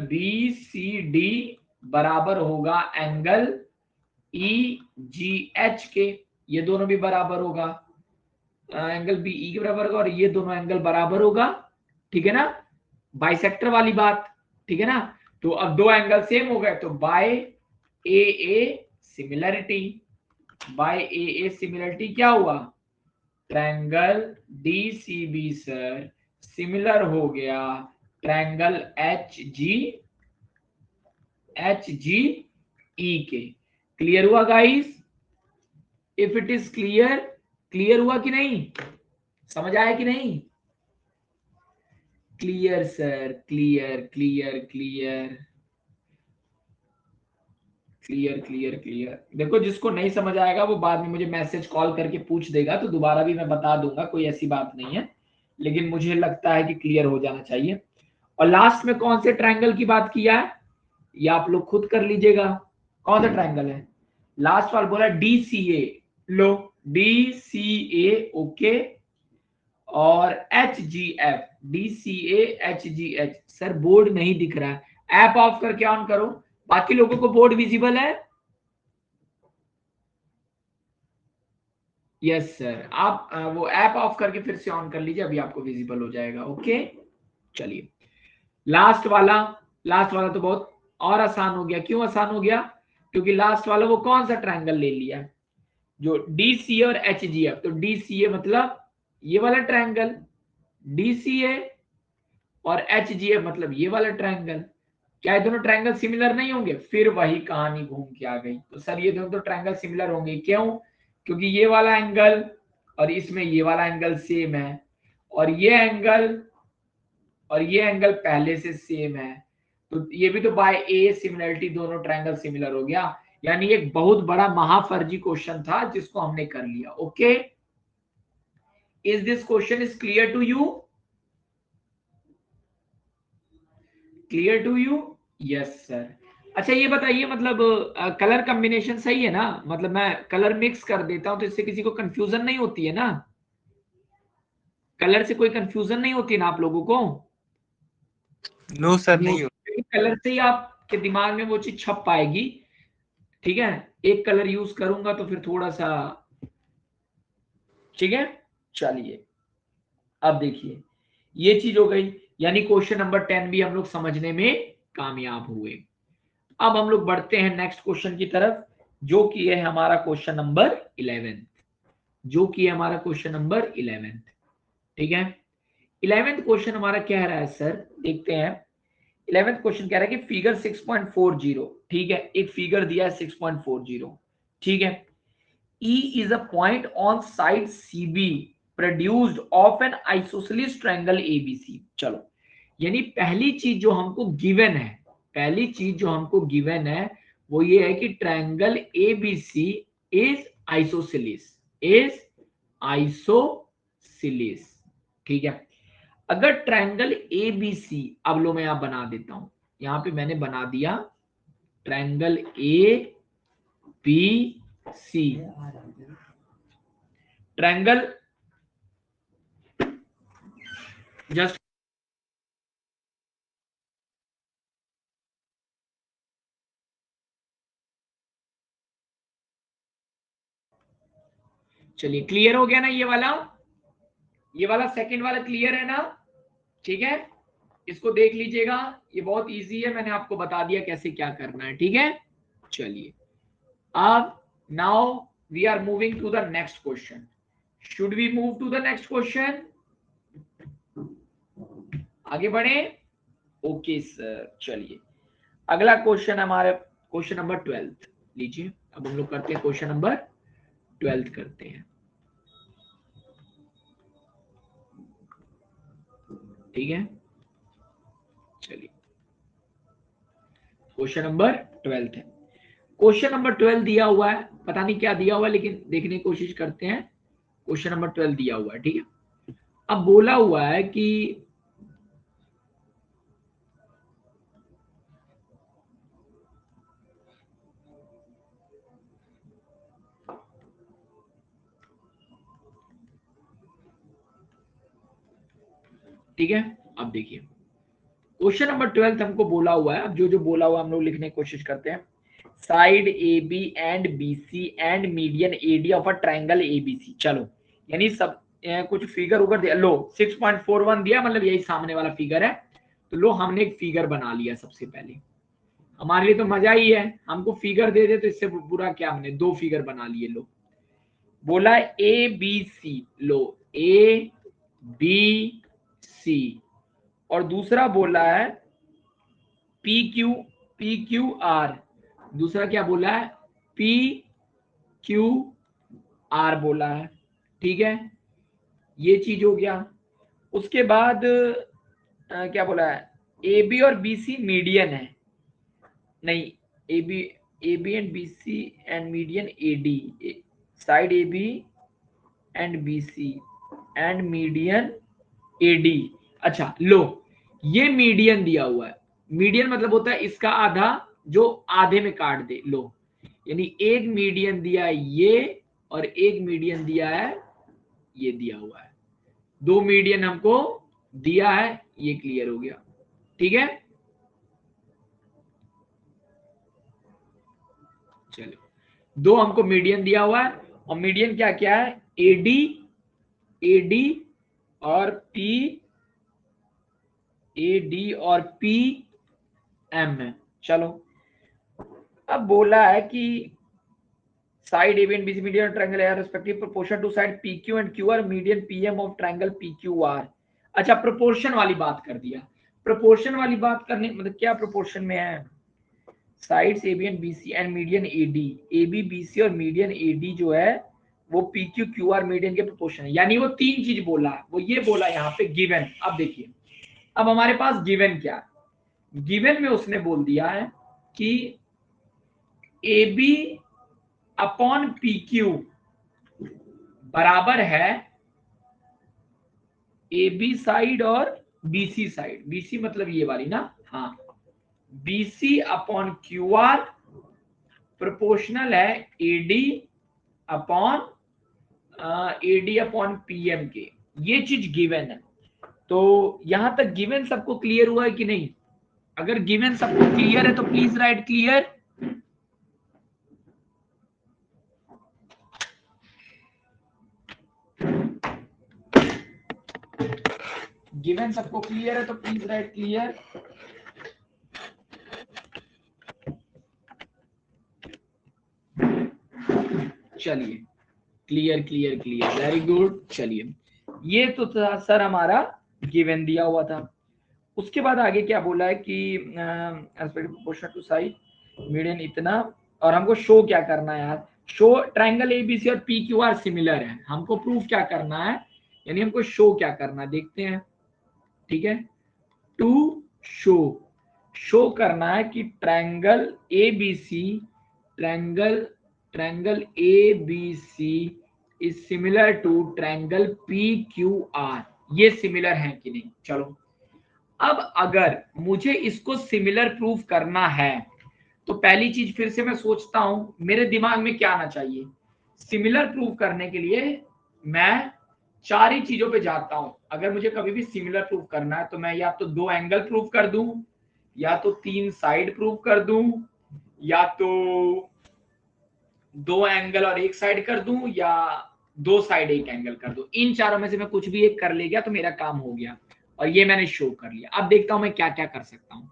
बी सी डी बराबर होगा एंगल ई जी एच के, ये दोनों भी बराबर होगा। एंगल बी ई के बराबर होगा और ये दोनों एंगल बराबर होगा। ठीक है ना, बाइसेक्टर वाली बात। ठीक है ना, तो अब दो एंगल सेम हो गए तो by A similarity, by A similarity क्या हुआ? ट्रायंगल DCB सर सिमिलर हो गया ट्रायंगल HGE के। क्लियर हुआ guys? If it is clear, clear हुआ कि नहीं? समझ आया कि नहीं? Clear sir, clear clear clear clear clear clear. देखो जिसको नहीं समझ आएगा वो बाद में मुझे मैसेज कॉल करके पूछ देगा, तो दोबारा भी मैं बता दूंगा, कोई ऐसी बात नहीं है। लेकिन मुझे लगता है कि क्लियर हो जाना चाहिए। और लास्ट में कौन से ट्रायंगल की बात किया है ये आप लोग खुद कर लीजिएगा। कौन सा ट्रायंगल है? लास्ट वाला बोला DCA। लो DCA, ओके, और HGF, DCA HGH। Sir board नहीं दिख रहा है, ऐप ऑफ करके ऑन करो। बाकी लोगों को बोर्ड विजिबल है? यस सर, आप वो ऐप ऑफ करके फिर से ऑन कर लीजिए, अभी आपको विजिबल हो जाएगा। ओके, चलिए लास्ट वाला तो बहुत और आसान हो गया। क्यों आसान हो गया? क्योंकि लास्ट वाला वो कौन सा ट्रायंगल ले लिया? जो DCA और HGF। तो DCA मतलब ये वाला ट्रायंगल, DCA, और HGF मतलब ये वाला ट्रायंगल। क्या ये दोनों ट्रायंगल सिमिलर नहीं होंगे? फिर वही कहानी घूम के आ गई। तो सर ये दोनों तो ट्रायंगल सिमिलर होंगे। क्यों? क्योंकि ये वाला एंगल और इसमें ये वाला एंगल सेम है, और ये एंगल पहले से सेम है। तो ये भी तो बाय ए सिमिलरिटी दोनों ट्रायंगल सिमिलर हो गया। यानी एक बहुत बड़ा महाफर्जी क्वेश्चन था जिसको हमने कर लिया। Okay, is this question is clear to you? Clear to you? Yes sir. अच्छा ये बताइए, मतलब कलर कॉम्बिनेशन सही है ना? मतलब मैं कलर मिक्स कर देता हूं तो इससे किसी को कंफ्यूजन नहीं होती है ना? कलर से कोई कंफ्यूजन नहीं होती ना आप लोगों को? नो सर, नहीं हो। कलर से ही आपके दिमाग में वो चीज छप पाएगी। ठीक है, एक कलर यूज करूंगा तो फिर थोड़ा सा। ठीक है, चलिए अब देखिए ये चीज हो गई। यानी क्वेश्चन नंबर 10 भी हम लोग समझने में कामयाब हुए। अब हम लोग बढ़ते हैं नेक्स्ट क्वेश्चन की तरफ, जो कि है हमारा क्वेश्चन नंबर 11। ठीक है, 11th क्वेश्चन हमारा कह रहा है सर, देखते हैं। 11th क्वेश्चन कह रहा है कि फिगर 6.40। ठीक है, एक फिगर दिया है 6.40। ठीक है, E is a point on side CB produced of an isosceles triangle ABC। चलो, यानी पहली चीज जो हमको गिवन है वो ये है कि ट्रायंगल ABC इज आइसोसेलेस। ठीक है, अगर ट्रायंगल ABC, अब लो मैं यहां बना देता हूं, यहां पे मैंने बना दिया ट्रायंगल ABC ट्रायंगल जस्ट चलिए क्लियर हो गया ना ये वाला सेकंड वाला क्लियर है ना? ठीक है, इसको देख लीजिएगा, ये बहुत इजी है, मैंने आपको बता दिया कैसे क्या करना है। ठीक है, चलिए अब now we are moving to the next question. Should we move to the next question? आगे बढ़े? ओके सर, चलिए अगला क्वेश्चन हमारे क्वेश्चन नंबर 12 लीजिए। अब हम लोग करते हैं क्वेश्चन नंबर 12 करते हैं। ठीक है, चलिए क्वेश्चन नंबर 12 है। क्वेश्चन नंबर 12 दिया हुआ है, पता नहीं क्या दिया हुआ है, लेकिन देखने की कोशिश करते हैं। क्वेश्चन नंबर 12 दिया हुआ है, ठीक है। अब बोला हुआ है कि ठीक है, अब देखिए क्वेश्चन नंबर 12 हमको बोला हुआ है। अब जो जो बोला हुआ हम लोग लिखने की कोशिश करते हैं। Side A B and B C and median A D of a triangle A B C. चलो यानी सब कुछ फिगर उगर दिया, लो 6.41 दिया, मतलब यही सामने वाला फिगर है। तो लो हमने एक फिगर बना लिया। सबसे पहले हमारे लिए तो मजा ही है, हमको फिगर दे दे तो इससे बुरा क्या, हमने दो फिगर बना लिए। लो बोला ए बी सी, लो ए बी सी, और दूसरा बोला है पी क्यू आर। दूसरा क्या बोला है? पी क्यू आर बोला है। ठीक है, ये चीज हो गया। उसके बाद क्या बोला है? ए बी और बी सी मीडियन है, नहीं A B and B C and median A D, side A B and B C and median A D. अच्छा लो, ये मीडियन दिया हुआ है। मीडियन मतलब होता है इसका आधा जो आधे में काट दे। लो यानी एक मीडियन दिया है ये, और एक मीडियन दिया है ये, दिया हुआ है। दो मीडियन हमको दिया है, ये क्लियर हो गया। ठीक है, चलो दो हमको मीडियन दिया हुआ है, और मीडियन क्या क्या है? एडी, एडी और पी, एडी और पी एम है। चलो अब बोला है कि side A B and B C median triangle are respective proportion to side P Q and Q R median P M of triangle P Q R. अच्छा proportion वाली बात कर दिया। प्रोपोर्शन वाली बात करने मतलब क्या प्रोपोर्शन में है? Sides A B and B C and median A D, A B B C और मीडियन ए डी जो है वो P Q Q R median के प्रोपोर्शन है। यानी वो तीन चीज बोला है, वो ये बोला यहाँ पे गिवन। अब देखिए अब हमारे पास गिवन क्या है? गिवन में उसने बोल दिया है कि A B upon P Q बराबर है ए बी साइड और B C side. B C मतलब ये वाली ना, हाँ, B C upon Q R proportional है A D upon AD upon PM के। ये चीज गिवन है। तो यहां तक गिवन सबको क्लियर हुआ है कि नहीं? अगर गिवन सबको क्लियर है तो प्लीज राइट क्लियर। गिवन सबको क्लियर है तो प्लीज राइट क्लियर। चलिए clear clear clear, very good. चलिए ये तो था सर हमारा गिवन दिया हुआ था। उसके बाद आगे क्या बोला है कि प्रोपोर्शन टू साइड मीडियन इतना, और हमको शो क्या करना है यार? शो ट्रायंगल एबीसी और पी क्यू आर सिमिलर है। हमको प्रूफ क्या करना है, यानी हमको शो क्या करना है देखते हैं। ठीक है, टू शो करना है कि triangle ABC, triangle ABC is similar to triangle P Q R. ये सिमिलर है कि नहीं? चलो अब अगर मुझे इसको सिमिलर प्रूफ करना है तो पहली चीज फिर से मैं सोचता हूं मेरे दिमाग में क्या आना चाहिए। सिमिलर प्रूफ करने के लिए मैं चार ही चीजों पे जाता हूं। अगर मुझे कभी भी सिमिलर प्रूफ करना है तो मैं या तो दो एंगल प्रूफ कर दूं, या तो तीन साइड प्रूफ कर दूं, या तो दो एंगल और एक साइड कर दूं, या दो साइड एक एंगल कर दूं। इन चारों में से मैं कुछ भी एक कर ले गया तो मेरा काम हो गया, और ये मैंने शो कर लिया। अब देखता हूं मैं क्या क्या कर सकता हूं।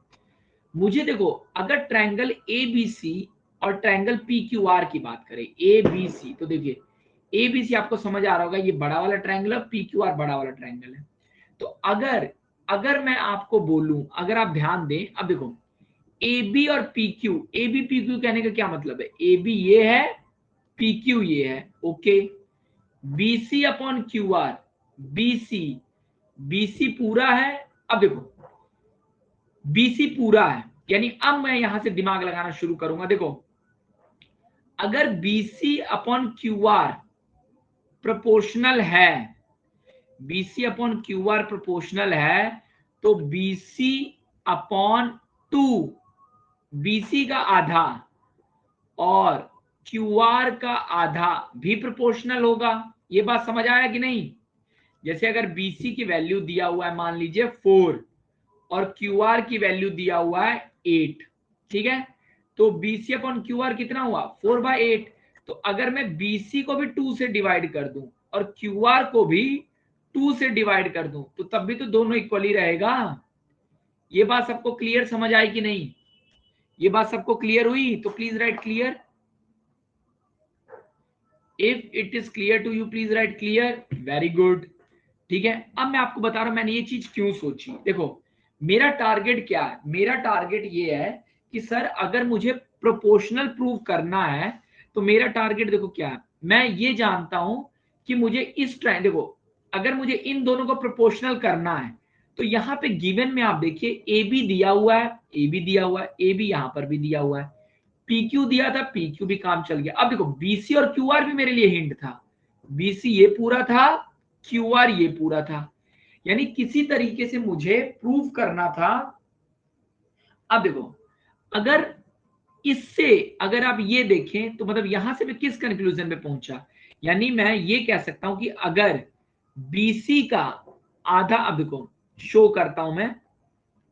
मुझे देखो, अगर ट्रायंगल ABC और ट्रायंगल PQR की बात करें, ABC, तो देखिए ABC आपको समझ आ रहा होगा, ये बड़ा वाला ट्रायंगल है, PQR बड़ा वाला ट्रायंगल है। तो अगर मैं आपको बोलूं, अगर आप ध्यान दें, अब देखो AB और PQ, AB PQ कहने का क्या मतलब है, AB ये है, PQ ये है, okay. BC upon QR, BC पूरा है। अब देखो BC पूरा है, यानी अब मैं यहां से दिमाग लगाना शुरू करूंगा। देखो, अगर BC अपॉन QR प्रोपोर्शनल है, BC अपॉन QR प्रोपोर्शनल है, तो BC अपॉन 2, BC का आधा और QR का आधा भी प्रोपोर्शनल होगा। ये बात समझ आया कि नहीं? जैसे अगर BC की वैल्यू दिया हुआ है मान लीजिए 4 और QR की वैल्यू दिया हुआ है 8, ठीक है, तो BC अपॉन QR कितना हुआ, 4/8। तो अगर मैं BC को भी 2 से डिवाइड कर दूं और QR को भी 2 से डिवाइड कर दूं, तो तब भी तो दोनों इक्वली रहेगा। ये बात सबको क्लियर समझ आई कि नहीं? ये बात सबको क्लियर हुई? तो please write clear. If it is clear to you please write clear. Very good. ठीक है, अब मैं आपको बता रहा हूं मैंने ये चीज क्यों सोची। देखो, मेरा टारगेट क्या है, मेरा टारगेट ये है कि सर अगर मुझे प्रोपोर्शनल प्रूव करना है तो मेरा टारगेट देखो क्या है, मैं ये जानता हूं कि मुझे इस ट्रायंगल, देखो अगर मुझे इन दोनों को प्रोपोर्शनल करना है तो यहाँ पे गिवन में आप देखिए ए बी दिया हुआ है, ए बी दिया हुआ है, ए बी यहाँ पर भी दिया हुआ है, PQ दिया था, PQ भी काम चल गया। अब देखो BC और QR भी मेरे लिए हिंट था, BC ये पूरा था, QR ये पूरा था, यानी किसी तरीके से मुझे प्रूव करना था। अब देखो, अगर इससे अगर आप ये देखें तो मतलब यहां से मैं किस कंक्लूजन में पहुंचा, यानी मैं ये कह सकता हूं कि अगर BC का आधा, अब देखो शो करता हूं मैं,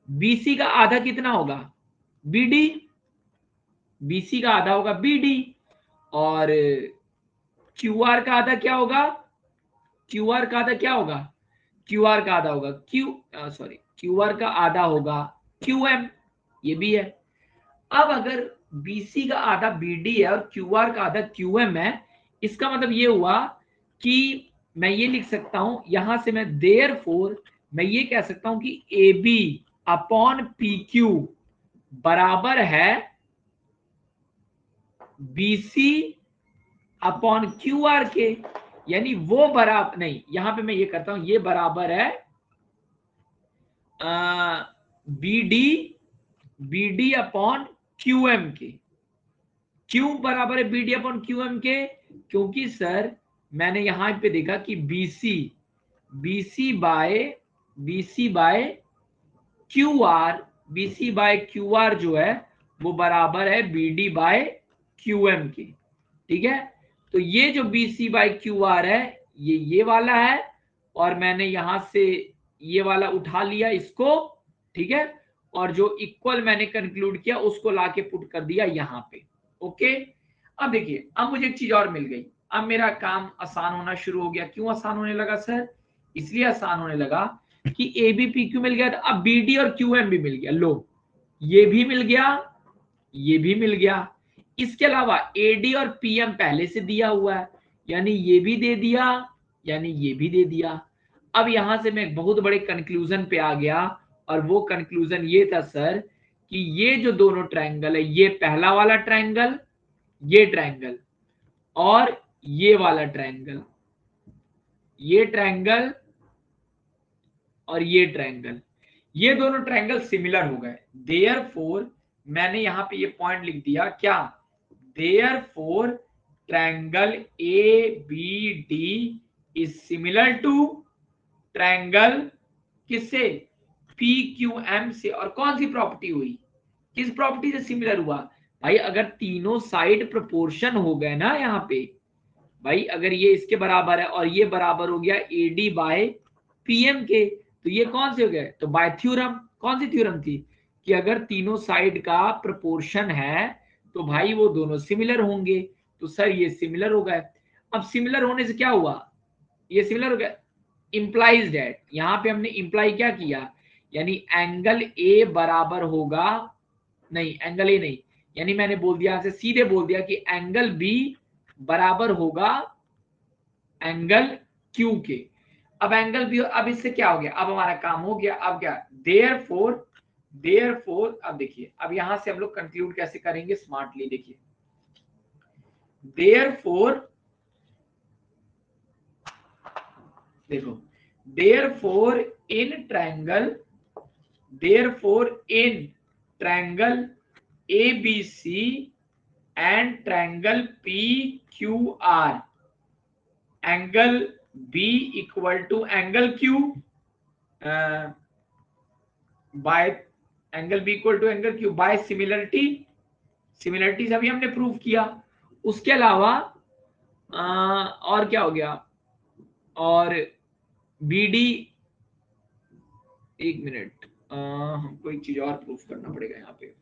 BC का आधा कितना होगा, BD, BC का आधा होगा BD, और QR का आधा क्या होगा, QR का आधा क्या होगा, QR का आधा होगा QR का आधा होगा QM, ये भी है। अब अगर BC का आधा BD है और QR का आधा QM है, इसका मतलब ये हुआ कि मैं ये लिख सकता हूं यहां से, मैं देयरफॉर मैं ये कह सकता हूं कि AB अपॉन PQ बराबर है BC अपॉन QR के, यानी वो बराबर नहीं, यहां पे मैं ये करता हूं, ये बराबर है BD अपॉन QM के। क्यों बराबर है BD अपॉन QM के? क्योंकि सर मैंने यहां पे देखा कि BC बाय QR जो है वो बराबर है BD बाय QM के, ठीक है। तो ये जो BC बाय QR है ये वाला है, और मैंने यहां से ये वाला उठा लिया इसको, ठीक है, और जो इक्वल मैंने कंक्लूड किया उसको लाके पुट कर दिया यहां पे, ओके। अब देखिए, अब मुझे एक चीज और मिल गई, अब मेरा काम आसान होना शुरू हो गया। क्यों आसान होने लगा सर? इसलिए आसान होने लगा कि ABPQ मिल गया, अब BD और QM भी मिल गया। लो, ये भी मिल गया, ये भी मिल गया। इसके अलावा AD और PM पहले से दिया हुआ है, यानी ये भी दे दिया, यानी ये भी दे दिया। अब यहां से मैं एक बहुत बड़े कंक्लूजन पे आ गया, और वो कंक्लूजन ये था सर कि ये जो दोनों ट्रायंगल है, ये पहला वाला ट्रायंगल, ये ट्रायंगल, और ये वाला ट्रायंगल, ये ट्रायंगल और ये ट्रायंगल, ये दोनों ट्रायंगल सिमिलर हो गए। देयरफॉर मैंने यहां पे ये पॉइंट लिख दिया क्या, therefore triangle ABD is similar to triangle किससे, PQM से। और कौन सी प्रॉपर्टी हुई, किस प्रॉपर्टी से सिमिलर हुआ भाई? अगर तीनों साइड प्रोपोर्शन हो गए ना यहाँ पे, भाई अगर ये इसके बराबर है और ये बराबर हो गया AD बाय PM के, तो ये कौन से हो गए, तो बाय थ्योरम, कौन सी थ्योरम थी कि अगर तीनों साइड का प्रोपोर्शन है तो भाई वो दोनों सिमिलर होंगे। तो सर ये सिमिलर हो गए। अब सिमिलर होने से क्या हुआ, ये सिमिलर हो गया, इंप्लाइज दैट, यहां पे हमने इंप्लाई क्या किया, यानी एंगल ए बराबर होगा, नहीं एंगल ए नहीं, यानी मैंने बोल दिया यहां से सीधे बोल दिया कि एंगल बी बराबर होगा एंगल क्यू के। अब एंगल बी, अब इससे क्या हो गया, अब हमारा काम हो गया। अब क्या, देयरफॉर अब देखिए, अब यहां से हम लोग कंक्लूड कैसे करेंगे स्मार्टली, देखिए देयरफॉर, देखो therefore in triangle, ABC and triangle PQR, angle B equal to angle Q by angle B equal to angle Q by similarity, similarities अभी हमने प्रूव किया। उसके अलावा और क्या हो गया, और BD, एक मिनट, हमको एक चीज और प्रूफ करना पड़ेगा यहाँ पे,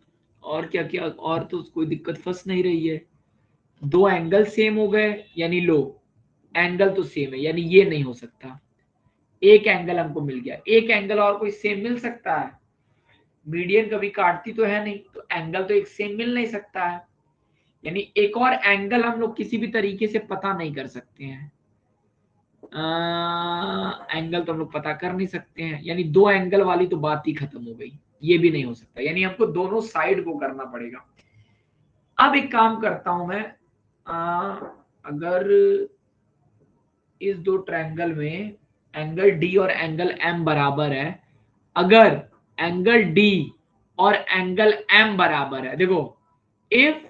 और क्या क्या, और तो कोई दिक्कत फंस नहीं रही है। दो एंगल सेम हो गए, यानी लो एंगल तो सेम है, यानी ये नहीं हो सकता। एक एंगल हमको मिल गया, एक एंगल और कोई सेम मिल सकता है, मीडियन कभी काटती तो है नहीं, तो एंगल तो एक सेम मिल नहीं सकता है, यानी एक और एंगल हम लोग किसी भी तरीके से पता नहीं कर सकते हैं। एंगल तो हम लोग पता कर नहीं सकते हैं, यानी दो एंगल वाली तो बात ही खत्म हो गई, ये भी नहीं हो सकता, यानी हमको दोनों साइड को करना पड़ेगा। अब एक काम करता हूं मैं, अगर इस दो ट्रायंगल में एंगल डी और एंगल एम बराबर है, अगर एंगल डी और एंगल एम बराबर है, देखो इफ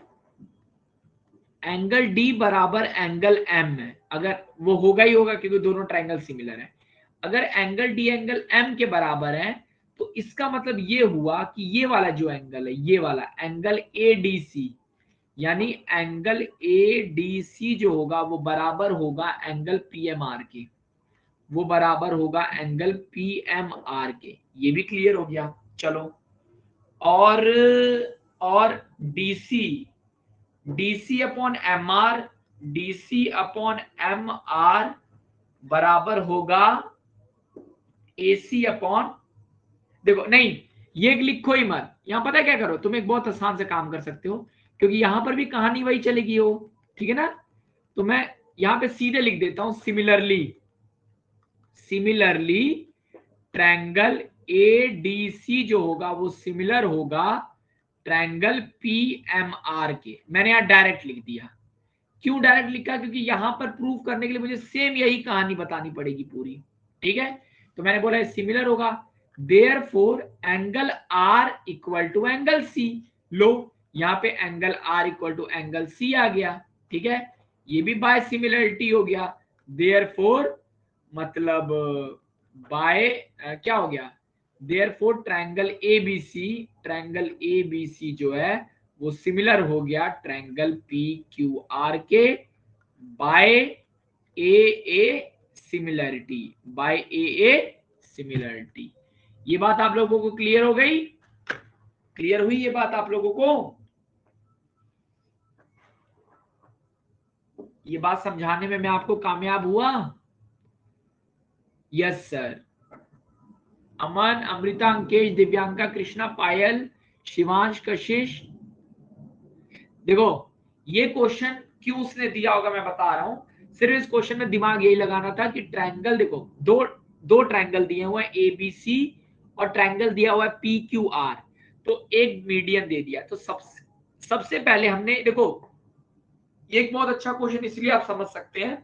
एंगल डी बराबर एंगल एम है, अगर वो होगा ही होगा क्योंकि दोनों ट्रायंगल सिमिलर है, अगर एंगल डी एंगल एम के बराबर है तो इसका मतलब ये हुआ कि ये वाला जो एंगल है, ये वाला एंगल ADC, यानी एंगल ADC जो होगा वो बराबर होगा एंगल PMR के, वो बराबर होगा एंगल PMR के। ये भी क्लियर हो गया। चलो, और DC upon MR, DC upon MR बराबर होगा AC अपॉन, देखो नहीं ये लिखो ही मत, यहां पता है क्या करो, तुम एक बहुत आसान से काम कर सकते हो, क्योंकि यहां पर भी कहानी वही चलेगी हो, ठीक है ना। तो मैं यहां पे सीधे लिख देता हूं सिमिलरली ट्रायंगल ADC जो होगा वो सिमिलर होगा ट्रायंगल PMR के। मैंने यहां डायरेक्ट लिख दिया, क्यों डायरेक्ट लिखा, क्योंकि यहां पर प्रूफ करने के लिए मुझे सेम यही कहानी बतानी पड़ेगी पूरी, ठीक है। तो मैंने बोला सिमिलर होगा, therefore angle R equal to angle C, लो यहाँ पे angle R equal to angle C आ गया, ठीक है। ये भी बाय सिमिलरिटी हो गया, देयरफॉर मतलब बाय क्या हो गया, देयरफॉर ट्रायंगल ABC जो है वो सिमिलर हो गया ट्रायंगल PQR के बाय AA सिमिलरिटी। ये बात आप लोगों को क्लियर हो गई, क्लियर हुई ये बात आप लोगों को, ये बात समझाने में मैं आपको कामयाब हुआ? Yes sir. अमन, अमृता, अंकेश, दिव्यांका, कृष्णा, पायल, शिवांश, कशिश, देखो ये क्वेश्चन क्यों उसने दिया होगा मैं बता रहा हूं, सिर्फ इस क्वेश्चन में दिमाग यही लगाना था कि ट्रायंगल, देखो दो ट्रायंगल दिए हुए हैं ABC और ट्रायंगल दिया हुआ है PQR, तो एक मीडियन दे दिया, तो सबसे पहले हमने, देखो ये एक बहुत अच्छा क्वेश्चन इसलिए आप समझ सकते हैं,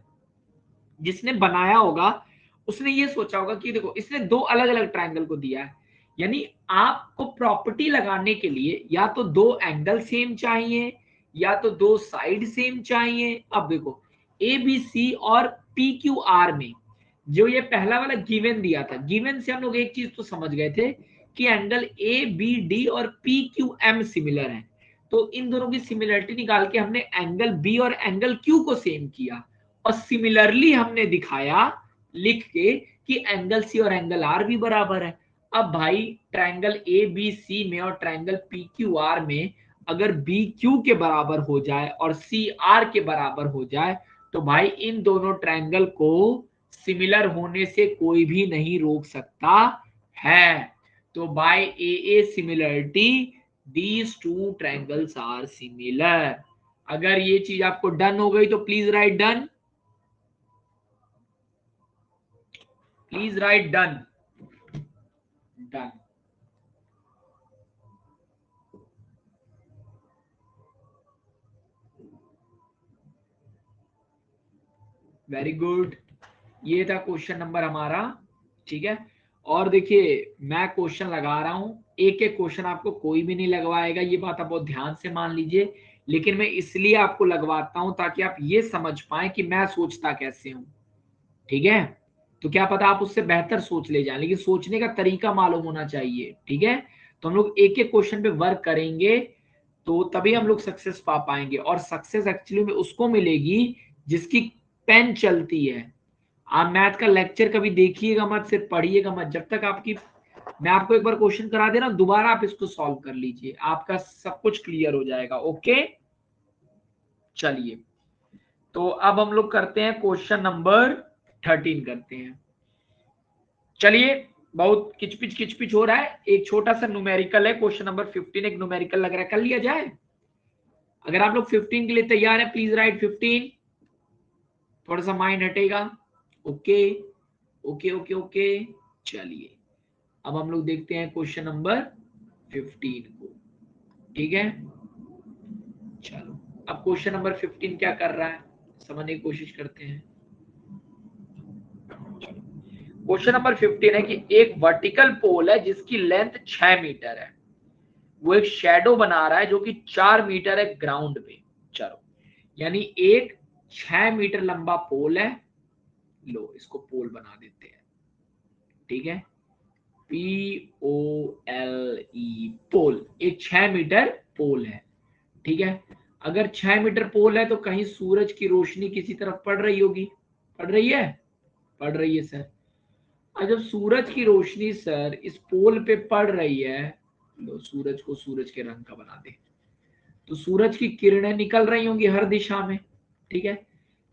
जिसने बनाया होगा उसने ये सोचा होगा कि देखो इसने दो अलग अलग ट्रायंगल को दिया है, यानी आपको प्रॉपर्टी लगाने के लिए या तो दो एंगल सेम चाहिए या तो दो साइड सेम चाहिए। अब देखो ABC और PQR में जो ये पहला वाला गिवन दिया था, गिवन से हम लोग एक चीज तो समझ गए थे कि एंगल ABD और PQM सिमिलर है, तो इन दोनों की सिमिलरिटी निकाल के हमने एंगल B और एंगल Q को सेम किया, और सिमिलरली हमने दिखाया लिख के कि एंगल सी और एंगल आर भी बराबर है। अब भाई ट्रायंगल ए बी सी में और ट्रायंगल पी क्यू आर में अगर बी क्यू के बराबर हो जाए और सी आर के बराबर हो जाए तो भाई इन दोनों ट्रायंगल को सिमिलर होने से कोई भी नहीं रोक सकता है। तो by A similarity these two triangles are similar. अगर ये चीज आपको डन हो गई तो please write done, please write done. Done. Very good. ये था क्वेश्चन नंबर हमारा, ठीक है। और देखिए मैं क्वेश्चन लगा रहा हूं, एक एक क्वेश्चन आपको कोई भी नहीं लगवाएगा, ये बात आप बहुत ध्यान से मान लीजिए। लेकिन मैं इसलिए आपको लगवाता हूं ताकि आप ये समझ पाए कि मैं सोचता कैसे हूं, ठीक है। तो क्या पता आप उससे बेहतर सोच ले जाए, लेकिन सोचने का तरीका मालूम होना चाहिए, ठीक है। तो हम लोग एक एक क्वेश्चन पे वर्क करेंगे तो तभी हम लोग सक्सेस पा पाएंगे। और सक्सेस एक्चुअली में उसको मिलेगी जिसकी पेन चलती है। आप मैथ का लेक्चर कभी देखिएगा मत, सिर्फ पढ़िएगा मत। जब तक आपकी, मैं आपको एक बार क्वेश्चन करा दे रहा हूं, दोबारा आप इसको सॉल्व कर लीजिए, आपका सब कुछ क्लियर हो जाएगा। ओके चलिए, तो अब हम लोग करते हैं क्वेश्चन नंबर 13 करते हैं। चलिए, बहुत किचपिच किचपिच हो रहा है। एक छोटा सा न्यूमेरिकल है, क्वेश्चन नंबर 15 एक न्यूमेरिकल लग रहा है, कर लिया जाए। अगर आप लोग 15 के लिए तैयार है प्लीज राइट 15। थोड़ा सा माइंड हटेगा। Okay okay okay okay. चलिए अब हम लोग देखते हैं क्वेश्चन नंबर 15 को, ठीक है। चलो अब क्वेश्चन नंबर 15 क्या कर रहा है समझने की कोशिश करते हैं। क्वेश्चन नंबर 15 है कि एक वर्टिकल पोल है जिसकी लेंथ 6 मीटर है, वो एक शेडो बना रहा है जो कि 4 मीटर है ग्राउंड पे। चलो, यानी एक 6 मीटर लंबा पोल है, लो इसको पोल बना देते हैं, ठीक है। POLE पोल, एक 6 मीटर पोल है, ठीक है। अगर 6 मीटर पोल है तो कहीं सूरज की रोशनी किसी तरफ पड़ रही होगी, पड़ रही है, पड़ रही है सर। और जब सूरज की रोशनी सर इस पोल पे पड़ रही है, लो सूरज को सूरज के रंग का बना दे, तो सूरज की किरणें निकल रही होंगी हर दिशा में, ठीक है।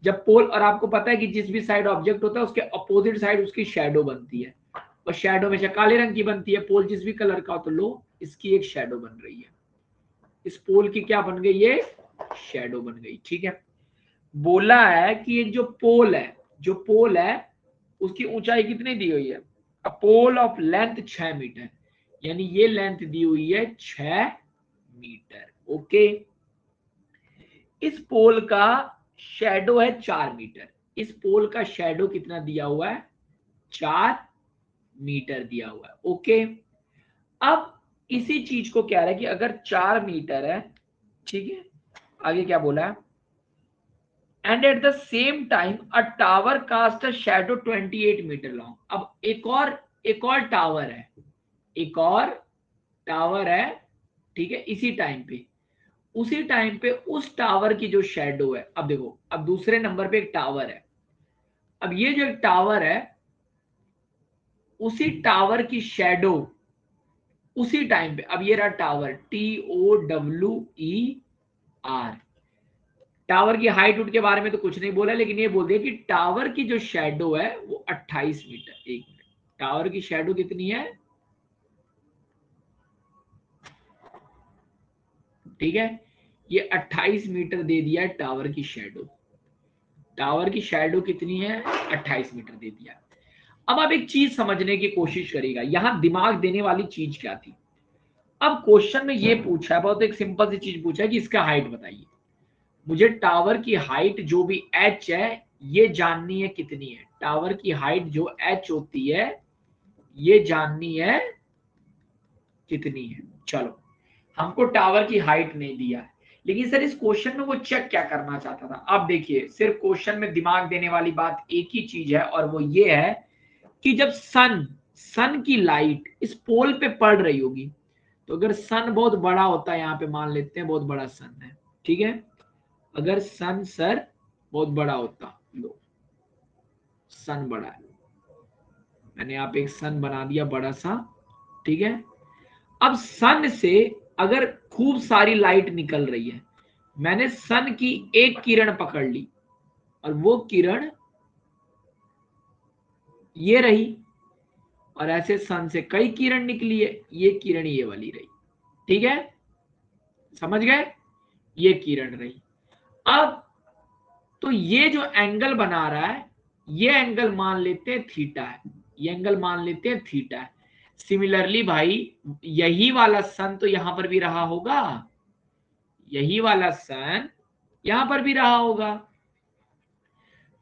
जब पोल, और आपको पता है कि जिस भी साइड ऑब्जेक्ट होता है उसके अपोजिट साइड उसकी शेडो बनती है, और शेडो हमेशा काले रंग की बनती है। पोल जिस भी कलर का हो तो लो इसकी एक शेडो बन रही है, इस पोल की क्या बन गई, ये शेडो बन गई, ठीक है। बोला है कि एक जो पोल है, जो पोल है उसकी ऊंचाई कितनी दी हुई है, अ पोल ऑफ लेंथ 6 मीटर, यानी ये लेंथ दी हुई है 6 मीटर। ओके, इस पोल का शेडो है 4 मीटर, इस पोल का शेडो कितना दिया हुआ है, 4 मीटर दिया हुआ है। ओके, अब इसी चीज को कह रहा है कि अगर 4 मीटर है, ठीक है, आगे क्या बोला है, and at the same time a tower cast a shadow 28 metre long. अब एक और टावर है, एक और टावर है, ठीक है, इसी टाइम पे, उसी टाइम पे उस टावर की जो शेडो है, अब देखो अब दूसरे नंबर पे एक टावर है, अब ये जो एक टावर है उसी टावर की शेडो उसी टाइम पे, अब ये रहा टावर TOWER, टावर की हाइट उठ के बारे में तो कुछ नहीं बोला, लेकिन ये बोल दिया कि टावर की जो शेडो है वो 28 मीटर, एक मिनट, टावर की शेडो कितनी है, ठीक है, ये 28 मीटर दे दिया टावर की शेडो, टावर की शेडो कितनी है 28 मीटर दे दिया। अब आप एक चीज समझने की कोशिश करिएगा, यहां दिमाग देने वाली चीज क्या थी। अब क्वेश्चन में ये पूछा है, बहुत एक सिंपल सी चीज पूछा है कि इसका हाइट बताइए, मुझे टावर की हाइट जो भी h है ये जाननी है कितनी है, टावर की हाइट जो h होती है ये जाननी है कितनी है। चलो, हमको टावर की हाइट नहीं दिया है, लेकिन सर इस क्वेश्चन में वो चेक क्या करना चाहता था। आप देखिए, सिर्फ क्वेश्चन में दिमाग देने वाली बात एक ही चीज है, और वो ये है कि जब सन की लाइट इस पोल पे पड़ रही होगी, तो अगर सन बहुत बड़ा होता है, यहाँ पे मान लेते हैं बहुत बड़ा सन है, ठीक है, अगर सन सर बहुत बड़ा होता लो, सन बड़ा है, मैंने यहाँ पे एक सन बना दिया बड़ा सा, ठीक है। अब सन से अगर खूब सारी लाइट निकल रही है, मैंने सन की एक किरण पकड़ ली और वो किरण ये रही, और ऐसे सन से कई किरण निकली है, ये किरण ये वाली रही, ठीक है, समझ गए, ये किरण रही। अब तो ये जो एंगल बना रहा है, ये एंगल मान लेते हैं थीटा है, ये एंगल मान लेते हैं थीटा है। सिमिलरली भाई यही वाला सन तो यहां पर भी रहा होगा, यही वाला सन यहां पर भी रहा होगा।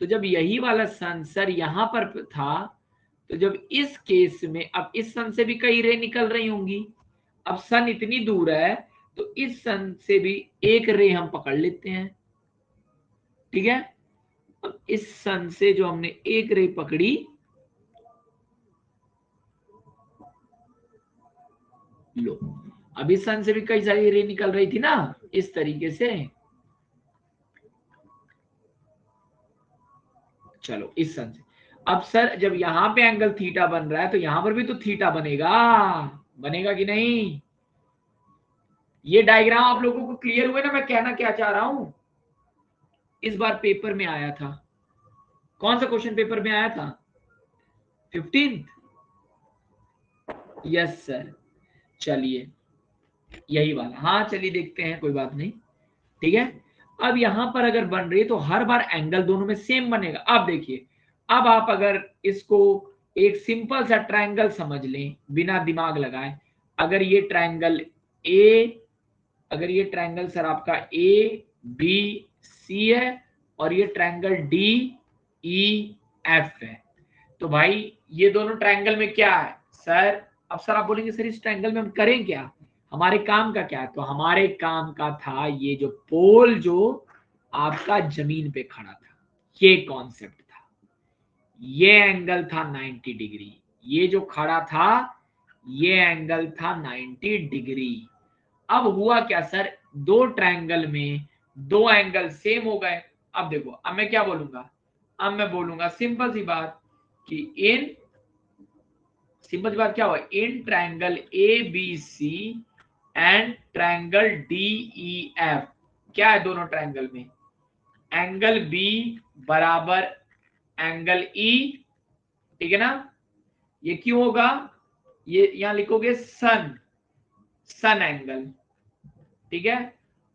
तो जब यही वाला सन सर यहां पर था, तो जब इस केस में अब इस सन से भी कई रे निकल रही होंगी, अब सन इतनी दूर है तो इस सन से भी एक रे हम पकड़ लेते हैं, ठीक है। अब इस सन से जो हमने एक रे पकड़ी, लो, अब इस सन से भी कई सारी रे निकल रही थी ना इस तरीके से। चलो इस सन से, अब सर जब यहां पे एंगल थीटा बन रहा है तो यहां पर भी तो थीटा बनेगा, बनेगा कि नहीं। ये डायग्राम आप लोगों को क्लियर हुए ना मैं कहना क्या चाह रहा हूं। इस बार पेपर में आया था, कौन सा क्वेश्चन पेपर में आया था, 15th, यस सर। चलिए यही वाला, हाँ चलिए देखते हैं, कोई बात नहीं, ठीक है। अब यहां पर अगर बन रही है तो हर बार एंगल दोनों में सेम बनेगा। अब देखिए, अब आप अगर इसको एक सिंपल सा ट्रायंगल समझ लें बिना दिमाग लगाए, अगर ये ट्रायंगल ए, अगर ये ट्रायंगल सर आपका ए बी सी है और ये ट्रायंगल डी ई एफ है, तो भाई ये दोनों ट्रायंगल में क्या है सर। अब सर आप बोलेंगे सर इस ट्रायंगल में हम करें क्या, हमारे काम का क्या है, तो हमारे काम का था ये जो पोल जो आपका जमीन पे खड़ा था, ये कॉन्सेप्ट था, ये एंगल था 90 डिग्री, ये जो खड़ा था ये एंगल था 90 डिग्री। अब हुआ क्या सर, दो ट्रायंगल में दो एंगल सेम हो गए। अब देखो, अब मैं क्या बोलूंगा, अब मैं बोलूंगा सिंपल सी बात कि इन, सिंपल सी बात क्या हुआ, in triangle A B C and triangle D E F, क्या है दोनों ट्रायंगल में, एंगल बी बराबर एंगल ई, ठीक है ना। ये क्यों होगा, ये यहां लिखोगे सन, सन एंगल, ठीक है।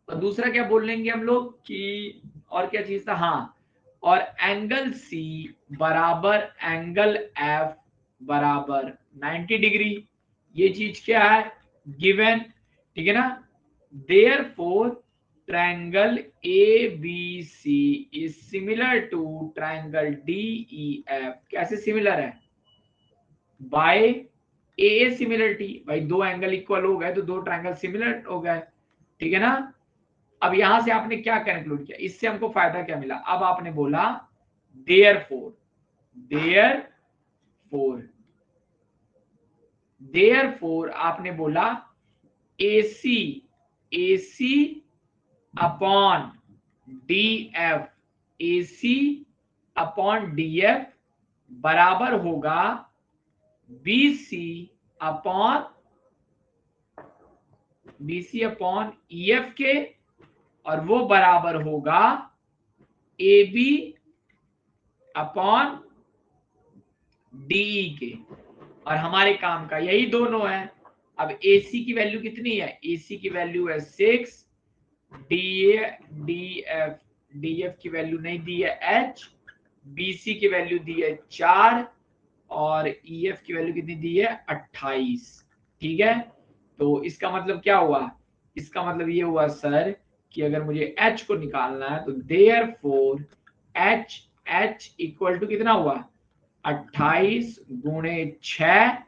और दूसरा क्या बोल लेंगे हम लोग कि, और क्या चीज था, हाँ, और एंगल सी बराबर एंगल एफ बराबर 90 डिग्री, ये चीज क्या है, गिवन, ठीक है ना। Therefore triangle A B C is similar to triangle D E F, कैसे सिमिलर है, बाय ए सिमिलरिटी, भाई दो एंगल इक्वल हो गए तो दो ट्रायंगल सिमिलर हो गए, ठीक है ना। अब यहां से आपने क्या कंक्लूड किया, इससे हमको फायदा क्या मिला, अब आपने बोला देयरफॉर, देयरफॉर, देयरफॉर आपने बोला AC, AC upon DF, AC upon DF बराबर होगा BC upon, BC upon EF के, और वो बराबर होगा AB अपॉन DE के, और हमारे काम का यही दोनों है। अब AC की वैल्यू कितनी है, AC की वैल्यू है 6, DF की वैल्यू नहीं दी है H, BC की वैल्यू दी है 4, और EF की वैल्यू कितनी दी है 28, ठीक है। तो इसका मतलब क्या हुआ, इसका मतलब ये हुआ सर कि अगर मुझे H को निकालना है तो देयरफॉर H इक्वल टू कितना हुआ, 28 गुणे 6,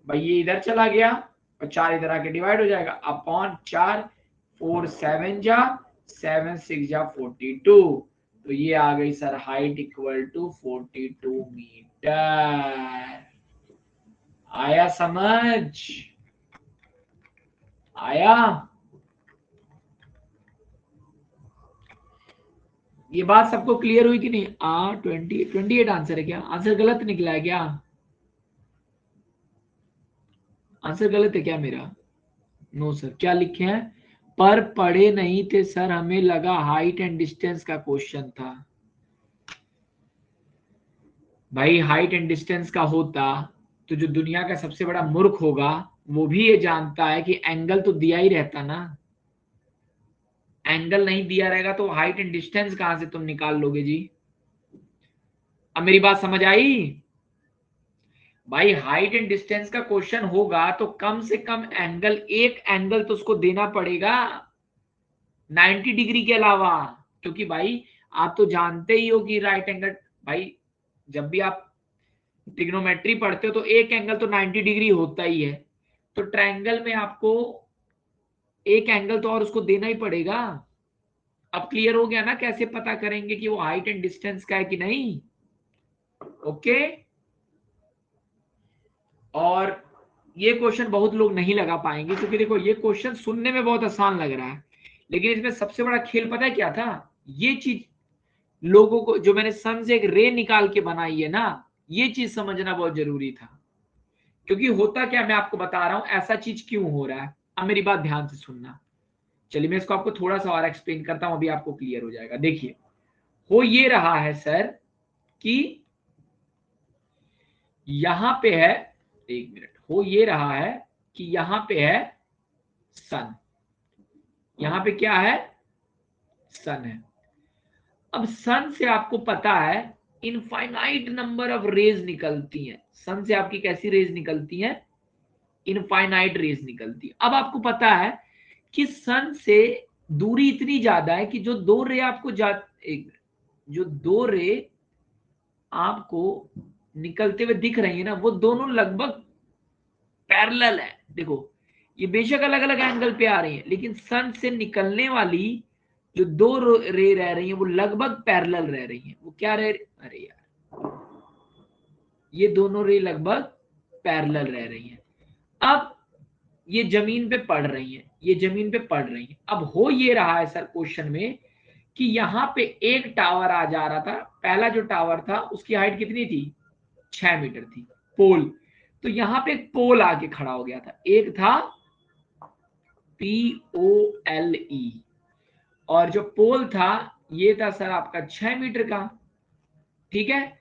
भाई ये इधर चला गया और 4 इधर आके डिवाइड हो जाएगा, अपॉन 4, 4 7 जा 7 6 जा 42, तो ये आ गई sir height equal to 42 metre. आया समझ, आया, ये बात सबको क्लियर हुई कि नहीं? 28 आंसर है क्या? आंसर गलत निकला है क्या? आंसर गलत है क्या मेरा? No sir. क्या लिखे हैं? पर पढ़े नहीं थे सर, हमें लगा हाइट एंड डिस्टेंस का क्वेश्चन था। भाई हाइट एंड डिस्टेंस का होता तो जो दुनिया का सबसे बड़ा मूर्ख होगा वो भी ये जानता है कि एंगल तो दिया ही रहता ना। एंगल नहीं दिया रहेगा तो हाइट एंड डिस्टेंस कहां से तुम निकाल लोगे जी? अब मेरी बात समझ आई? भाई हाइट एंड डिस्टेंस का क्वेश्चन होगा तो कम से कम एंगल, एक एंगल तो उसको देना पड़ेगा 90 डिग्री के अलावा। क्योंकि भाई आप तो जानते ही हो कि राइट एंगल, भाई जब भी आप ट्रिग्नोमेट्री पढ़ते हो तो एक एंगल तो 90 डिग्री होता ही है। तो ट्रायंगल में आपको एक एंगल तो और उसको देना ही पड़ेगा। अब क्लियर हो गया ना कैसे पता करेंगे कि वो हाइट एंड डिस्टेंस का है कि नहीं? ओके। और ये क्वेश्चन बहुत लोग नहीं लगा पाएंगे क्योंकि देखो ये क्वेश्चन सुनने में बहुत आसान लग रहा है, लेकिन इसमें सबसे बड़ा खेल पता है क्या था? ये चीज लोगों को, जो मैंने सन से एक रे निकाल के बनाई है ना, ये चीज समझना बहुत जरूरी था। क्योंकि होता क्या, मैं आपको बता रहा हूं ऐसा चीज क्यों हो रहा है। अब मेरी बात ध्यान से सुनना। चलिए मैं इसको आपको थोड़ा सा और एक्सप्लेन करता हूं, अभी आपको क्लियर हो जाएगा। देखिए हो ये रहा है सर कि यहां पे है, एक मिनट, हो ये रहा है कि यहां पे है सन, यहां पे क्या है? सन है। अब सन से आपको पता है इनफाइनाइट नंबर ऑफ रेज निकलती हैं। सन से आपकी कैसी रेज निकलती हैं? इनफाइनाइट रेज निकलती है। अब आपको पता है कि सन से दूरी इतनी ज्यादा है कि जो दो रे आपको एक, जो दो रे आपको निकलते हुए दिख रही है ना, वो दोनों लगभग पैरेलल है। देखो ये बेशक अलग अलग एंगल पे आ रही है, लेकिन सन से निकलने वाली जो दो रे रह रही हैं वो लगभग पैरेलल रह रही हैं। वो क्या रह, अरे यार, ये दोनों रे लगभग पैरेलल रह रही हैं। अब ये जमीन पे पड़ रही हैं, ये जमीन पे पड़ रही हैं। अब हो ये रहा है सर क्वेश्चन में कि यहाँ पे एक टावर आ जा रहा था, पहला जो टावर था उसकी हाइट कितनी थी? 6 मीटर थी, पोल। तो यहाँ पे एक पोल आके खड़ा हो गया था, एक था POLE, और जो पोल था ये था सर आपका 6 मीटर का। ठीक है,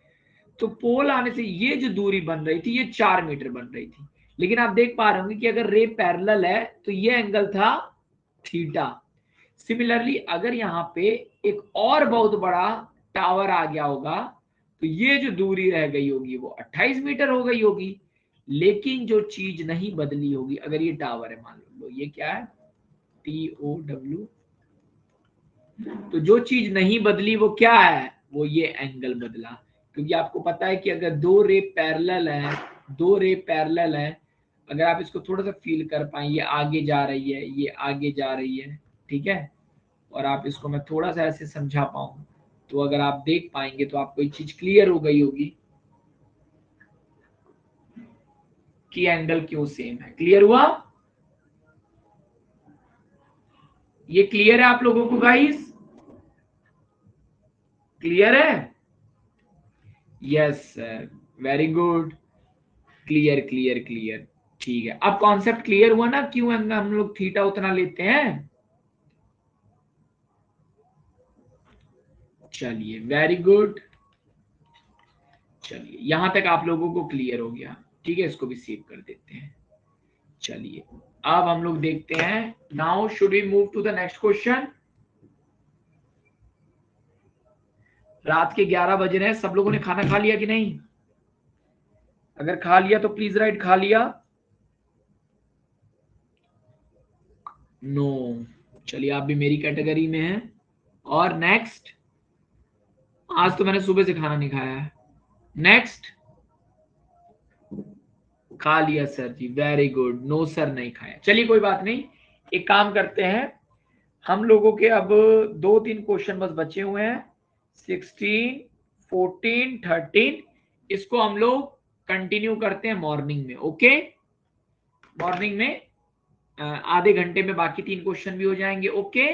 तो पोल आने से ये जो दूरी बन रही थी ये 4 मीटर बन रही थी। लेकिन आप देख पा रहे होंगे कि अगर रे पैरेलल है तो ये एंगल था थीटा। सिमिलरली अगर यहाँ पे एक और बहुत बड़ा टावर आ गया होगा तो ये जो दूरी रह गई होगी वो 28 मीटर हो गई होगी। लेकिन जो चीज नहीं बदली होगी, अगर ये टावर है, मान लो ये क्या है? TOW। तो जो चीज नहीं बदली वो क्या है? वो ये एंगल बदला। क्योंकि आपको पता है कि अगर दो रे पैरेलल है, दो रे पैरेलल है, अगर आप इसको थोड़ा सा फील कर पाए, ये आगे जा रही है, ये आगे जा रही है, ठीक है, और आप इसको मैं थोड़ा सा ऐसे समझा पाऊं तो अगर आप देख पाएंगे तो आपको ये चीज क्लियर हो गई होगी कि एंगल क्यों सेम है। क्लियर हुआ? ये क्लियर है आप लोगों को गाइस? क्लियर है? Yes sir, very good. Clear clear clear. ठीक है, अब कॉन्सेप्ट क्लियर हुआ ना क्यों हम लोग थीटा उतना लेते हैं? चलिए वेरी गुड। चलिए यहां तक आप लोगों को क्लियर हो गया। ठीक है, इसको भी सेव कर देते हैं। चलिए अब हम लोग देखते हैं, now should we move to the next question. रात के 11 बज रहे हैं, सब लोगों ने खाना खा लिया कि नहीं? अगर खा लिया तो प्लीज राइट खा लिया। नो। चलिए आप भी मेरी कैटेगरी में हैं। और नेक्स्ट, आज तो मैंने सुबह से खाना नहीं खाया है। नेक्स्ट, खा लिया सर जी, वेरी गुड। नो सर नहीं खाया। चलिए कोई बात नहीं, एक काम करते हैं, हम लोगों के अब 2-3 क्वेश्चन बस बचे हुए हैं, 16, 14, 13। इसको हम लोग कंटिन्यू करते हैं मॉर्निंग में। ओके, मॉर्निंग में आधे घंटे में बाकी 3 क्वेश्चन भी हो जाएंगे। Okay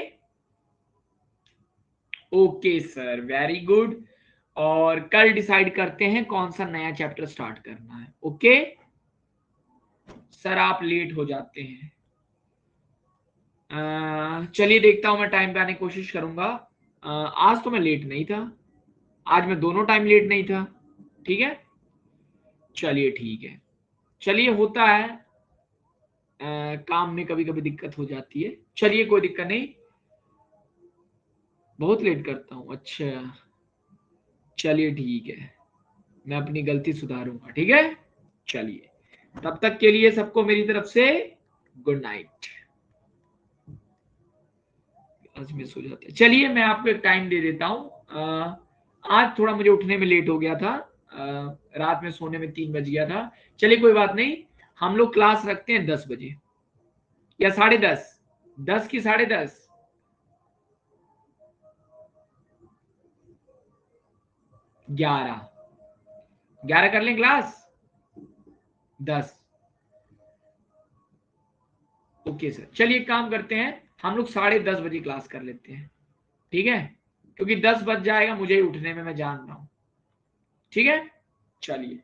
okay sir, very good. और कल डिसाइड करते हैं कौन सा नया चैप्टर स्टार्ट करना है। ओके सर, आप लेट हो जाते हैं। चलिए देखता हूं, मैं टाइम पे आने की कोशिश करूंगा। आज तो मैं लेट नहीं था, आज मैं दोनों टाइम लेट नहीं था। ठीक है, चलिए ठीक है। चलिए, होता है, काम में कभी कभी दिक्कत हो जाती है। चलिए कोई दिक्कत नहीं, बहुत लेट करता हूँ। अच्छा, चलिए ठीक है, मैं अपनी गलती सुधारूंगा। ठीक है, चलिए, तब तक के लिए सबको मेरी तरफ से गुड नाइट। आज मिस हो जाता है। चलिए, मैं आपको एक टाइम दे देता हूँ। आज थोड़ा मुझे उठने में लेट हो गया था, रात में सोने में 3 बज गया था। चलिए कोई बात नहीं, हम लोग क्लास रखते हैं 10 बजे या 10:30, 10 की 10:30, 11 कर लें क्लास, 10। ओके सर, चलिए एक काम करते हैं, हम लोग 10:30 बजे क्लास कर लेते हैं। ठीक है, क्योंकि 10 बज जाएगा मुझे ही उठने में, मैं जान रहा हूं। ठीक है, चलिए।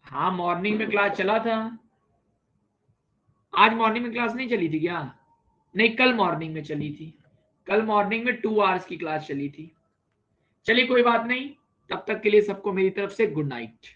हाँ, मॉर्निंग में क्लास चला था। आज मॉर्निंग में क्लास नहीं चली थी क्या? नहीं, कल मॉर्निंग में चली थी। कल मॉर्निंग में 2 आवर्स की क्लास चली थी। चलिए कोई बात नहीं, तब तक के लिए सबको मेरी तरफ से गुड नाइट।